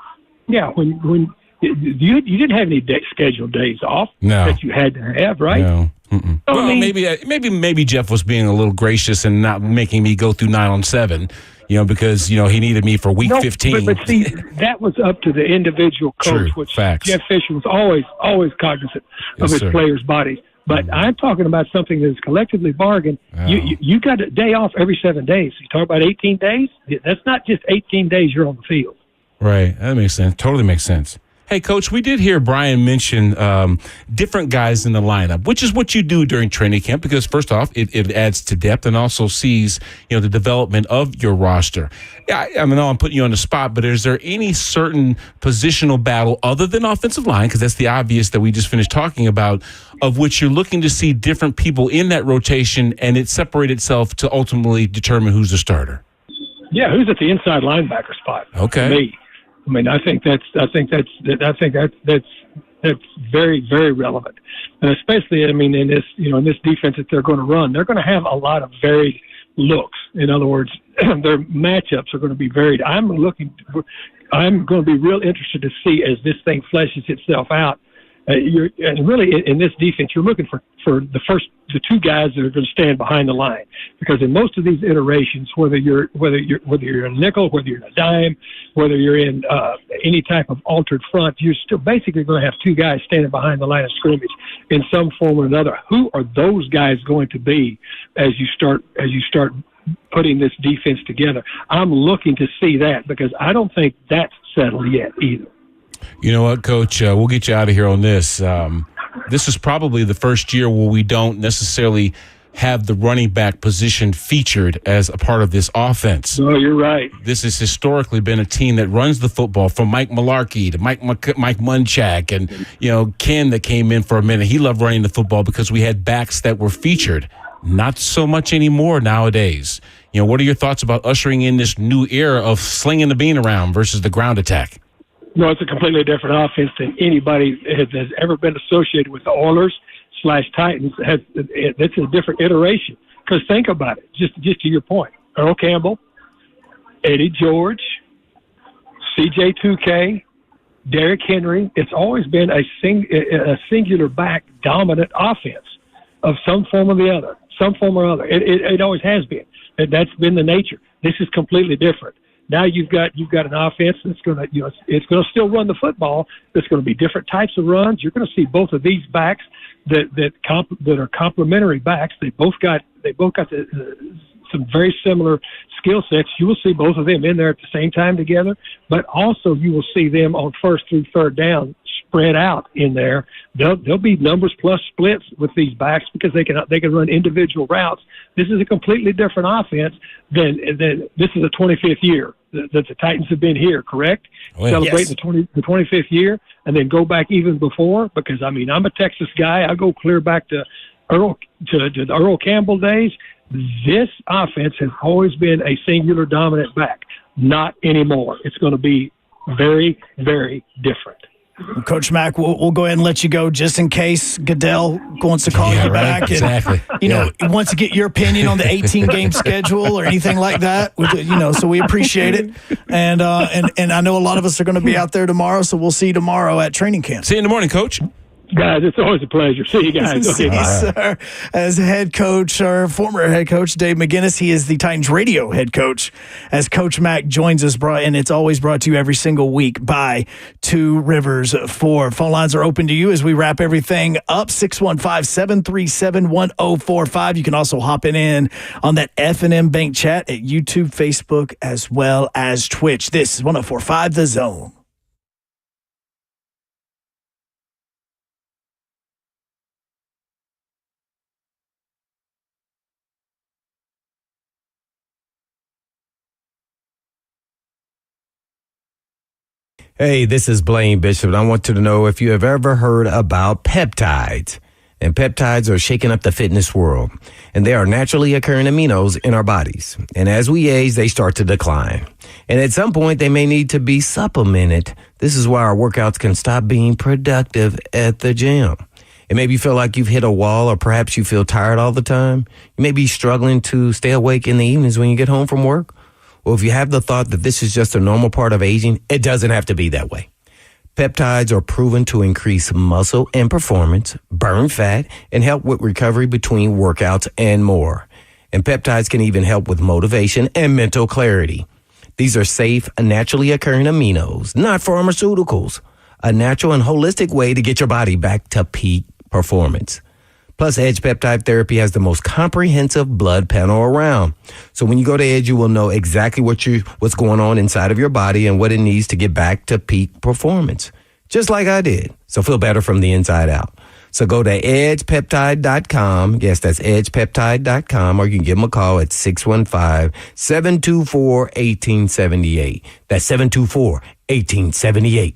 yeah, when you didn't have any scheduled days off that you had to have, right? No. So, Well, I mean, maybe Jeff was being a little gracious and not making me go through 9 on 7, because he needed me for week 15. But see, that was up to the individual coach, True. which Facts. Jeff Fisher was always cognizant of his sir. players' bodies. But I'm talking about something that is collectively bargained. You got a day off every 7 days. You talk about 18 days. That's not just 18 days you're on the field. Right. That makes sense. Totally makes sense. Hey, Coach, we did hear Brian mention different guys in the lineup, which is what you do during training camp, because first off, it adds to depth and also sees, the development of your roster. I know I'm putting you on the spot, but is there any certain positional battle other than offensive line, because that's the obvious that we just finished talking about, of which you're looking to see different people in that rotation and it separate itself to ultimately determine who's the starter? Yeah, who's at the inside linebacker spot? Okay. Me. I mean, I think that's very, very relevant, and especially, I mean, in this defense that they're going to run, they're going to have a lot of varied looks. In other words, their matchups are going to be varied. I'm going to be real interested to see as this thing fleshes itself out. And really, in this defense, you're looking for the two guys that are going to stand behind the line, because in most of these iterations, whether you're in a nickel, whether you're in a dime, whether you're in any type of altered front, you're still basically going to have two guys standing behind the line of scrimmage in some form or another. Who are those guys going to be as you start putting this defense together. I'm looking to see that because I don't think that's settled yet either. You know what, Coach? We'll get you out of here on this. This is probably the first year where we don't necessarily have the running back position featured as a part of this offense. No, you're right. This has historically been a team that runs the football from Mike Malarkey to Mike Munchak and, Ken that came in for a minute. He loved running the football because we had backs that were featured. Not so much anymore nowadays. What are your thoughts about ushering in this new era of slinging the bean around versus the ground attack? No, it's a completely different offense than anybody has ever been associated with the Oilers/Titans. It's a different iteration. Because think about it, just to your point. Earl Campbell, Eddie George, CJ2K, Derrick Henry. It's always been a singular back dominant offense of some form or the other, some form or other. It always has been. That's been the nature. This is completely different. Now you've got an offense that's going to, it's going to still run the football. There's going to be different types of runs. You're going to see both of these backs that are complementary backs. They both got some very similar skill sets. You will see both of them in there at the same time together, but also you will see them on first through third down spread out in there. There'll be numbers plus splits with these backs because they can run individual routes. This is a completely different offense than this is the 25th year that the Titans have been here, correct? Oh, yeah. Celebrating the 25th year and then go back even before because, I'm a Texas guy. I go clear back to the Earl Campbell days. This offense has always been a singular dominant back. Not anymore. It's going to be very, very different. Coach Mack, we'll go ahead and let you go just in case Goodell wants to call you back. And, exactly. Wants to get your opinion on the 18-game schedule or anything like that. So we appreciate it. And I know a lot of us are going to be out there tomorrow, so we'll see you tomorrow at training camp. See you in the morning, Coach. Guys, it's always a pleasure. See you guys. See you, sir. As head coach, or former head coach, Dave McGinnis, he is the Titans radio head coach. As Coach Mack joins us, and it's always brought to you every single week by Two Rivers Ford. Phone lines are open to you as we wrap everything up. 615-737-1045. You can also hop in on that F&M Bank chat at YouTube, Facebook, as well as Twitch. This is 104.5 The Zone. Hey, this is Blaine Bishop, and I want you to know if you have ever heard about peptides. And peptides are shaking up the fitness world, and they are naturally occurring aminos in our bodies. And as we age, they start to decline. And at some point, they may need to be supplemented. This is why our workouts can stop being productive at the gym. And maybe you feel like you've hit a wall, or perhaps you feel tired all the time. You may be struggling to stay awake in the evenings when you get home from work. Well, if you have the thought that this is just a normal part of aging, it doesn't have to be that way. Peptides are proven to increase muscle and performance, burn fat, and help with recovery between workouts and more. And peptides can even help with motivation and mental clarity. These are safe, naturally occurring aminos, not pharmaceuticals. A natural and holistic way to get your body back to peak performance. Plus, Edge Peptide Therapy has the most comprehensive blood panel around. So when you go to Edge, you will know exactly what's going on inside of your body and what it needs to get back to peak performance. Just like I did. So feel better from the inside out. So go to edgepeptide.com. Yes, that's edgepeptide.com, or you can give them a call at 615-724-1878. That's 724-1878.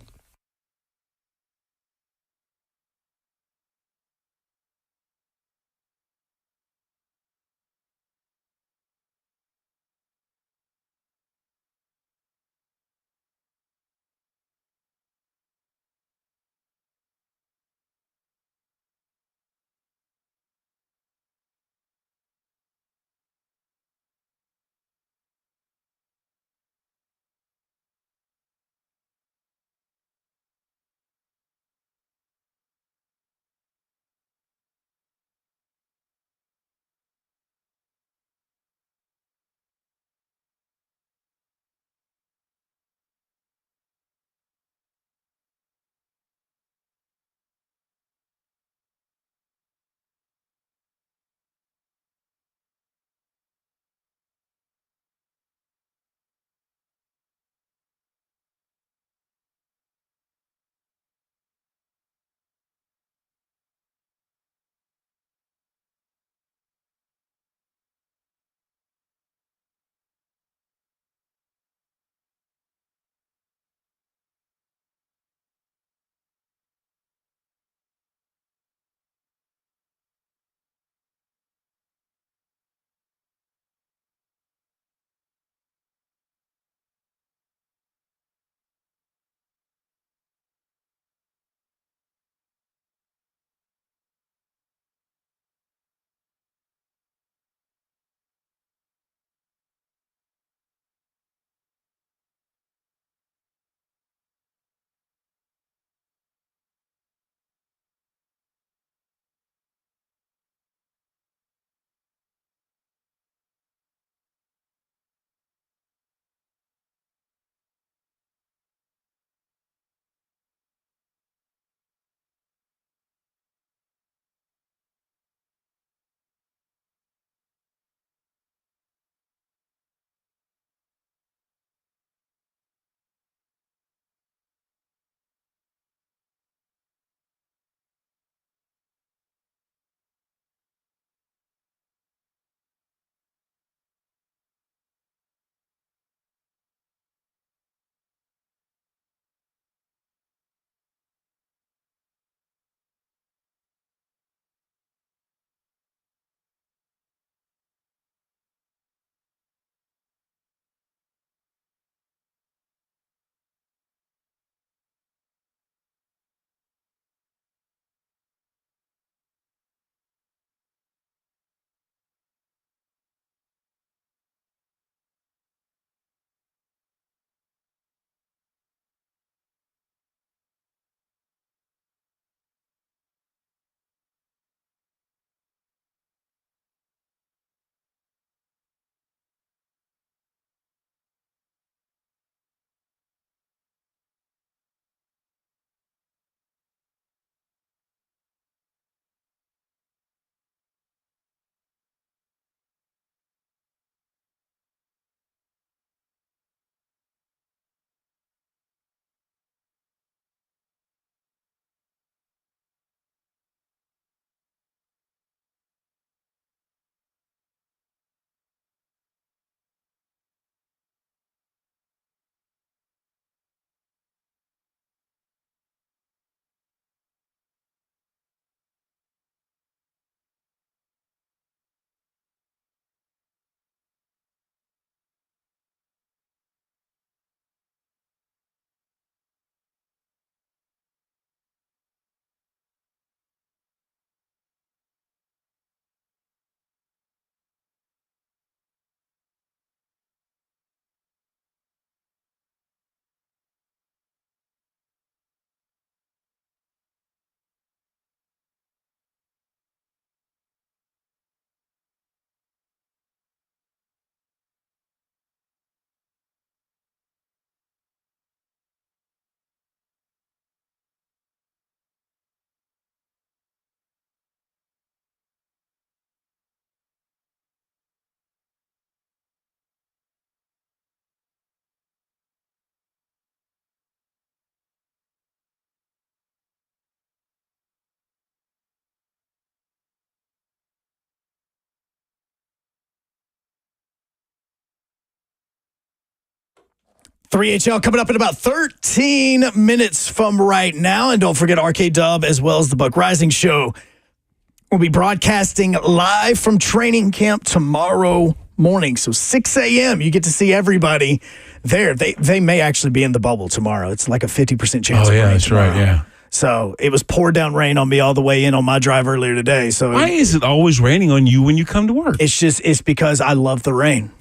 3HL coming up in about 13 minutes from right now. And don't forget Arcade Dub as well as the Buck Rising Show. We'll be broadcasting live from training camp tomorrow morning. So 6 a.m., you get to see everybody there. They may actually be in the bubble tomorrow. It's like a 50% chance of rain that's tomorrow. right, yeah. So it was pour down rain on me all the way in on my drive earlier today. So why is it always raining on you when you come to work? It's because I love the rain.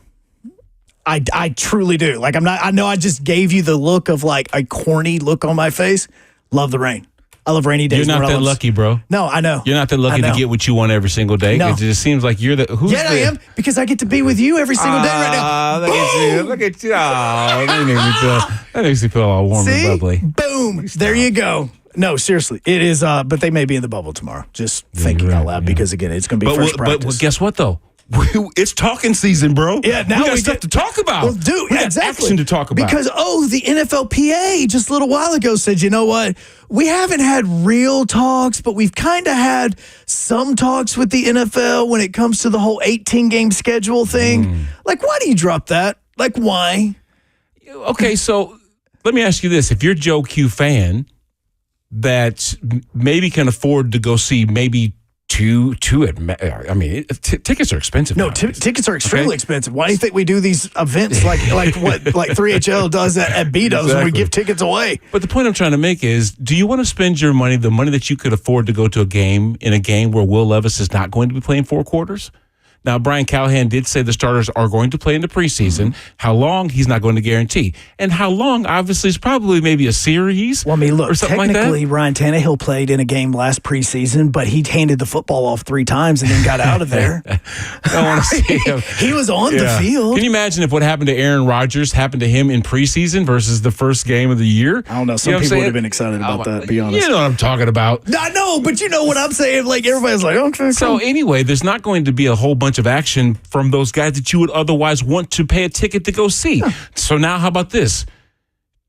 I truly do. Like I know I just gave you the look of like a corny look on my face. Love the rain. I love rainy days. You're not that lucky, bro. No, I know. You're not that lucky to get what you want every single day. No. It just seems like you're the I am, because I get to be with you every single day right now. Look at you. Look at you. Oh, that makes me feel all warm and bubbly. Boom. There you go. No, seriously. It is, but they may be in the bubble tomorrow. Just thinking out loud because, again, it's going to be first practice. But guess what, though? It's talking season, bro. Yeah, now we got stuff to talk about. Well, dude, we got exactly. action to talk about. Because, the NFLPA just a little while ago said, you know what? We haven't had real talks, but we've kind of had some talks with the NFL when it comes to the whole 18-game schedule thing. Like, why do you drop that? Like, why? Okay, so let me ask you this. If you're a Joe Q fan that maybe can afford to go see maybe tickets are expensive. No, tickets are extremely expensive. Why do you think we do these events like 3HL does at B-Dubs when we give tickets away? But the point I'm trying to make is, do you want to spend your money, the money that you could afford to go to a game where Will Levis is not going to be playing 4 quarters? Now, Brian Callahan did say the starters are going to play in the preseason. How long, he's not going to guarantee. And how long, obviously, is probably maybe a series. Well, I mean, look, or something technically, like that. Ryan Tannehill played in a game last preseason, but he handed the football off 3 times and then got out of there. I want to see him. He was on the field. Can you imagine if what happened to Aaron Rodgers happened to him in preseason versus the first game of the year? I don't know. Some people would have been excited about that, to be honest. You know what I'm talking about. I know, but you know what I'm saying. Like, everybody's like, okay. So anyway, there's not going to be a whole bunch of action from those guys that you would otherwise want to pay a ticket to go see. So now how about this?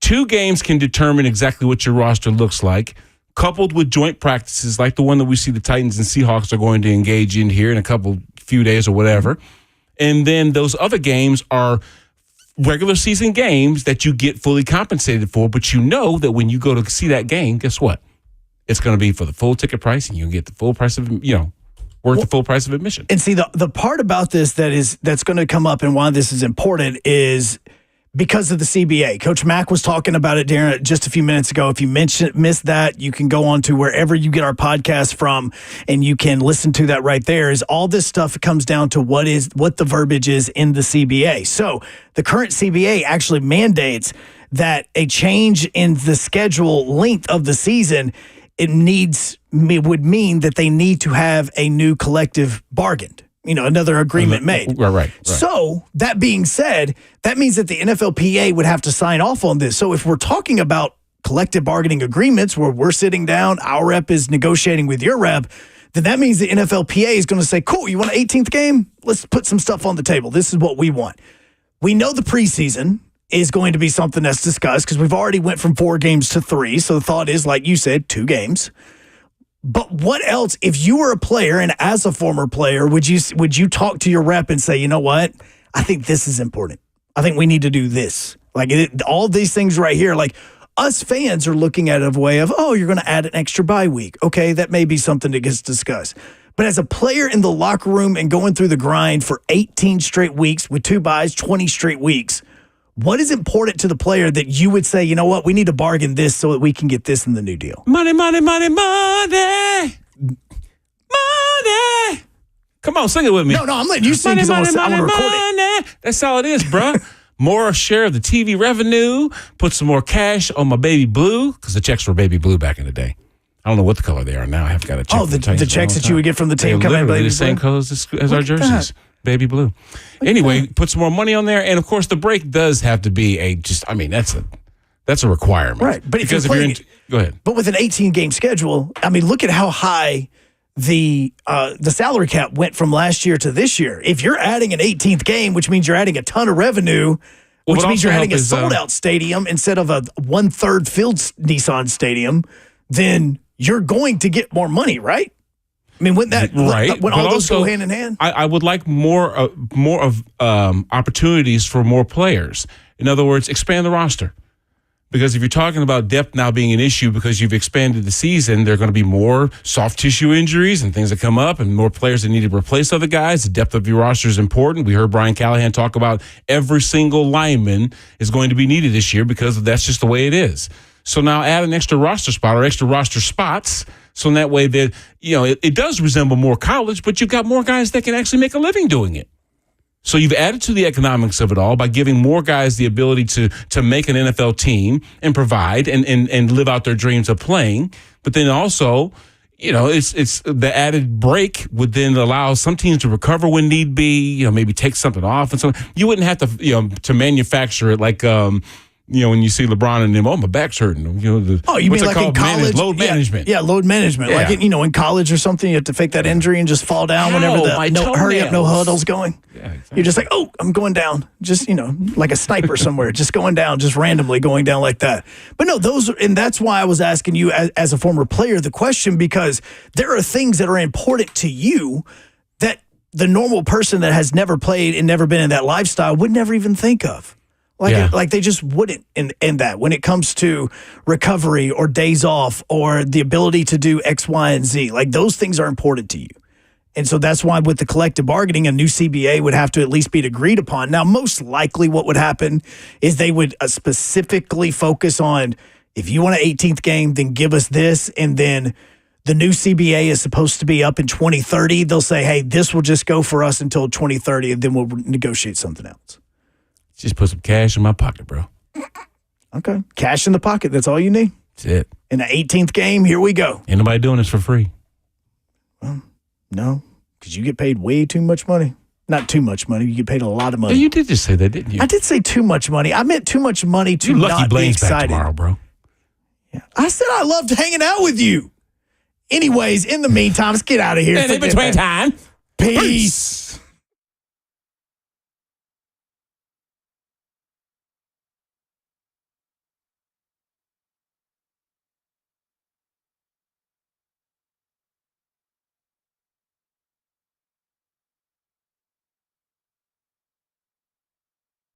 2 games can determine exactly what your roster looks like, coupled with joint practices like the one that we see the Titans and Seahawks are going to engage in here in a few days or whatever. And then those other games are regular season games that you get fully compensated for, but you know that when you go to see that game, guess what? It's going to be for the full ticket price, and you get the full price of, worth the full price of admission. And see, the part about this that's going to come up and why this is important is because of the CBA. Coach Mack was talking about it, Darren, just a few minutes ago. If you missed that, you can go on to wherever you get our podcast from, and you can listen to that right there. Is all this stuff comes down to what the verbiage is in the CBA. So the current CBA actually mandates that a change in the schedule length of the season, it would mean that they need to have a new collective bargained, another agreement made. Right. So that being said, that means that the NFLPA would have to sign off on this. So if we're talking about collective bargaining agreements where we're sitting down, our rep is negotiating with your rep, then that means the NFLPA is going to say, cool, you want an 18th game? Let's put some stuff on the table. This is what we want. We know the preseason is going to be something that's discussed because we've already went from 4 games to 3. So the thought is, like you said, 2 games. But what else, if you were a player and as a former player, would you talk to your rep and say, you know what? I think this is important. I think we need to do this. Like all these things right here, like us fans are looking at it a way of, you're going to add an extra bye week. Okay, that may be something that gets discussed. But as a player in the locker room and going through the grind for 18 straight weeks with 2 byes, 20 straight weeks, what is important to the player that you would say, you know what, we need to bargain this so that we can get this in the new deal? Money. Come on, sing it with me. No, I'm letting you sing because I want to record it. That's all it is, bro. More share of the TV revenue, put some more cash on my baby blue, because the checks were baby blue back in the day. I don't know what the color they are now. I have got to check. The checks that you would get from the team come in baby the same colors as our jerseys. Baby blue. Anyway, put some more money on there, and of course, the break does have to be that's a requirement, right? But because if you're go ahead. But with an 18-game schedule, I mean, look at how high the salary cap went from last year to this year. If you're adding an 18th game, which means you're adding a ton of revenue, which means you're adding a sold-out stadium instead of a 1/3 filled Nissan stadium, then you're going to get more money, right? I mean, wouldn't that when all those go hand in hand? I would like more of opportunities for more players. In other words, expand the roster. Because if you're talking about depth now being an issue because you've expanded the season, there are going to be more soft tissue injuries and things that come up and more players that need to replace other guys. The depth of your roster is important. We heard Brian Callahan talk about every single lineman is going to be needed this year because that's just the way it is. So now add an extra roster spot or extra roster spots. So in that way that, it does resemble more college, but you've got more guys that can actually make a living doing it. So you've added to the economics of it all by giving more guys the ability to make an NFL team and provide and live out their dreams of playing. But then also, it's the added break would then allow some teams to recover when need be, maybe take something off and something. You wouldn't have to, to manufacture it like, when you see LeBron and them, my back's hurting. You mean like in college? Load management. Yeah, load management. Yeah. Like, in college or something, you have to fake that injury and just fall down whenever hurry up, no huddle's going. Yeah, exactly. You're just like, oh, I'm going down. Just, like a sniper somewhere, just going down, just randomly going down like that. But no, and that's why I was asking you as a former player the question, because there are things that are important to you that the normal person that has never played and never been in that lifestyle would never even think of. Like they just wouldn't in that when it comes to recovery or days off or the ability to do X, Y, and Z. Like those things are important to you. And so that's why with the collective bargaining, a new CBA would have to at least be agreed upon. Now, most likely what would happen is they would specifically focus on, if you want an 18th game, then give us this. And then the new CBA is supposed to be up in 2030. They'll say, hey, this will just go for us until 2030, and then we'll negotiate something else. Just put some cash in my pocket, bro. Okay. Cash in the pocket. That's all you need. That's it. In the 18th game, here we go. Ain't nobody doing this for free. Well, no, because you get paid way too much money. Not too much money. You get paid a lot of money. You did just say that, didn't you? I did say too much money. I meant too much money to not be excited. Back tomorrow, bro. Yeah. I said I loved hanging out with you. Anyways, in the meantime, let's get out of here. And in between time. Peace.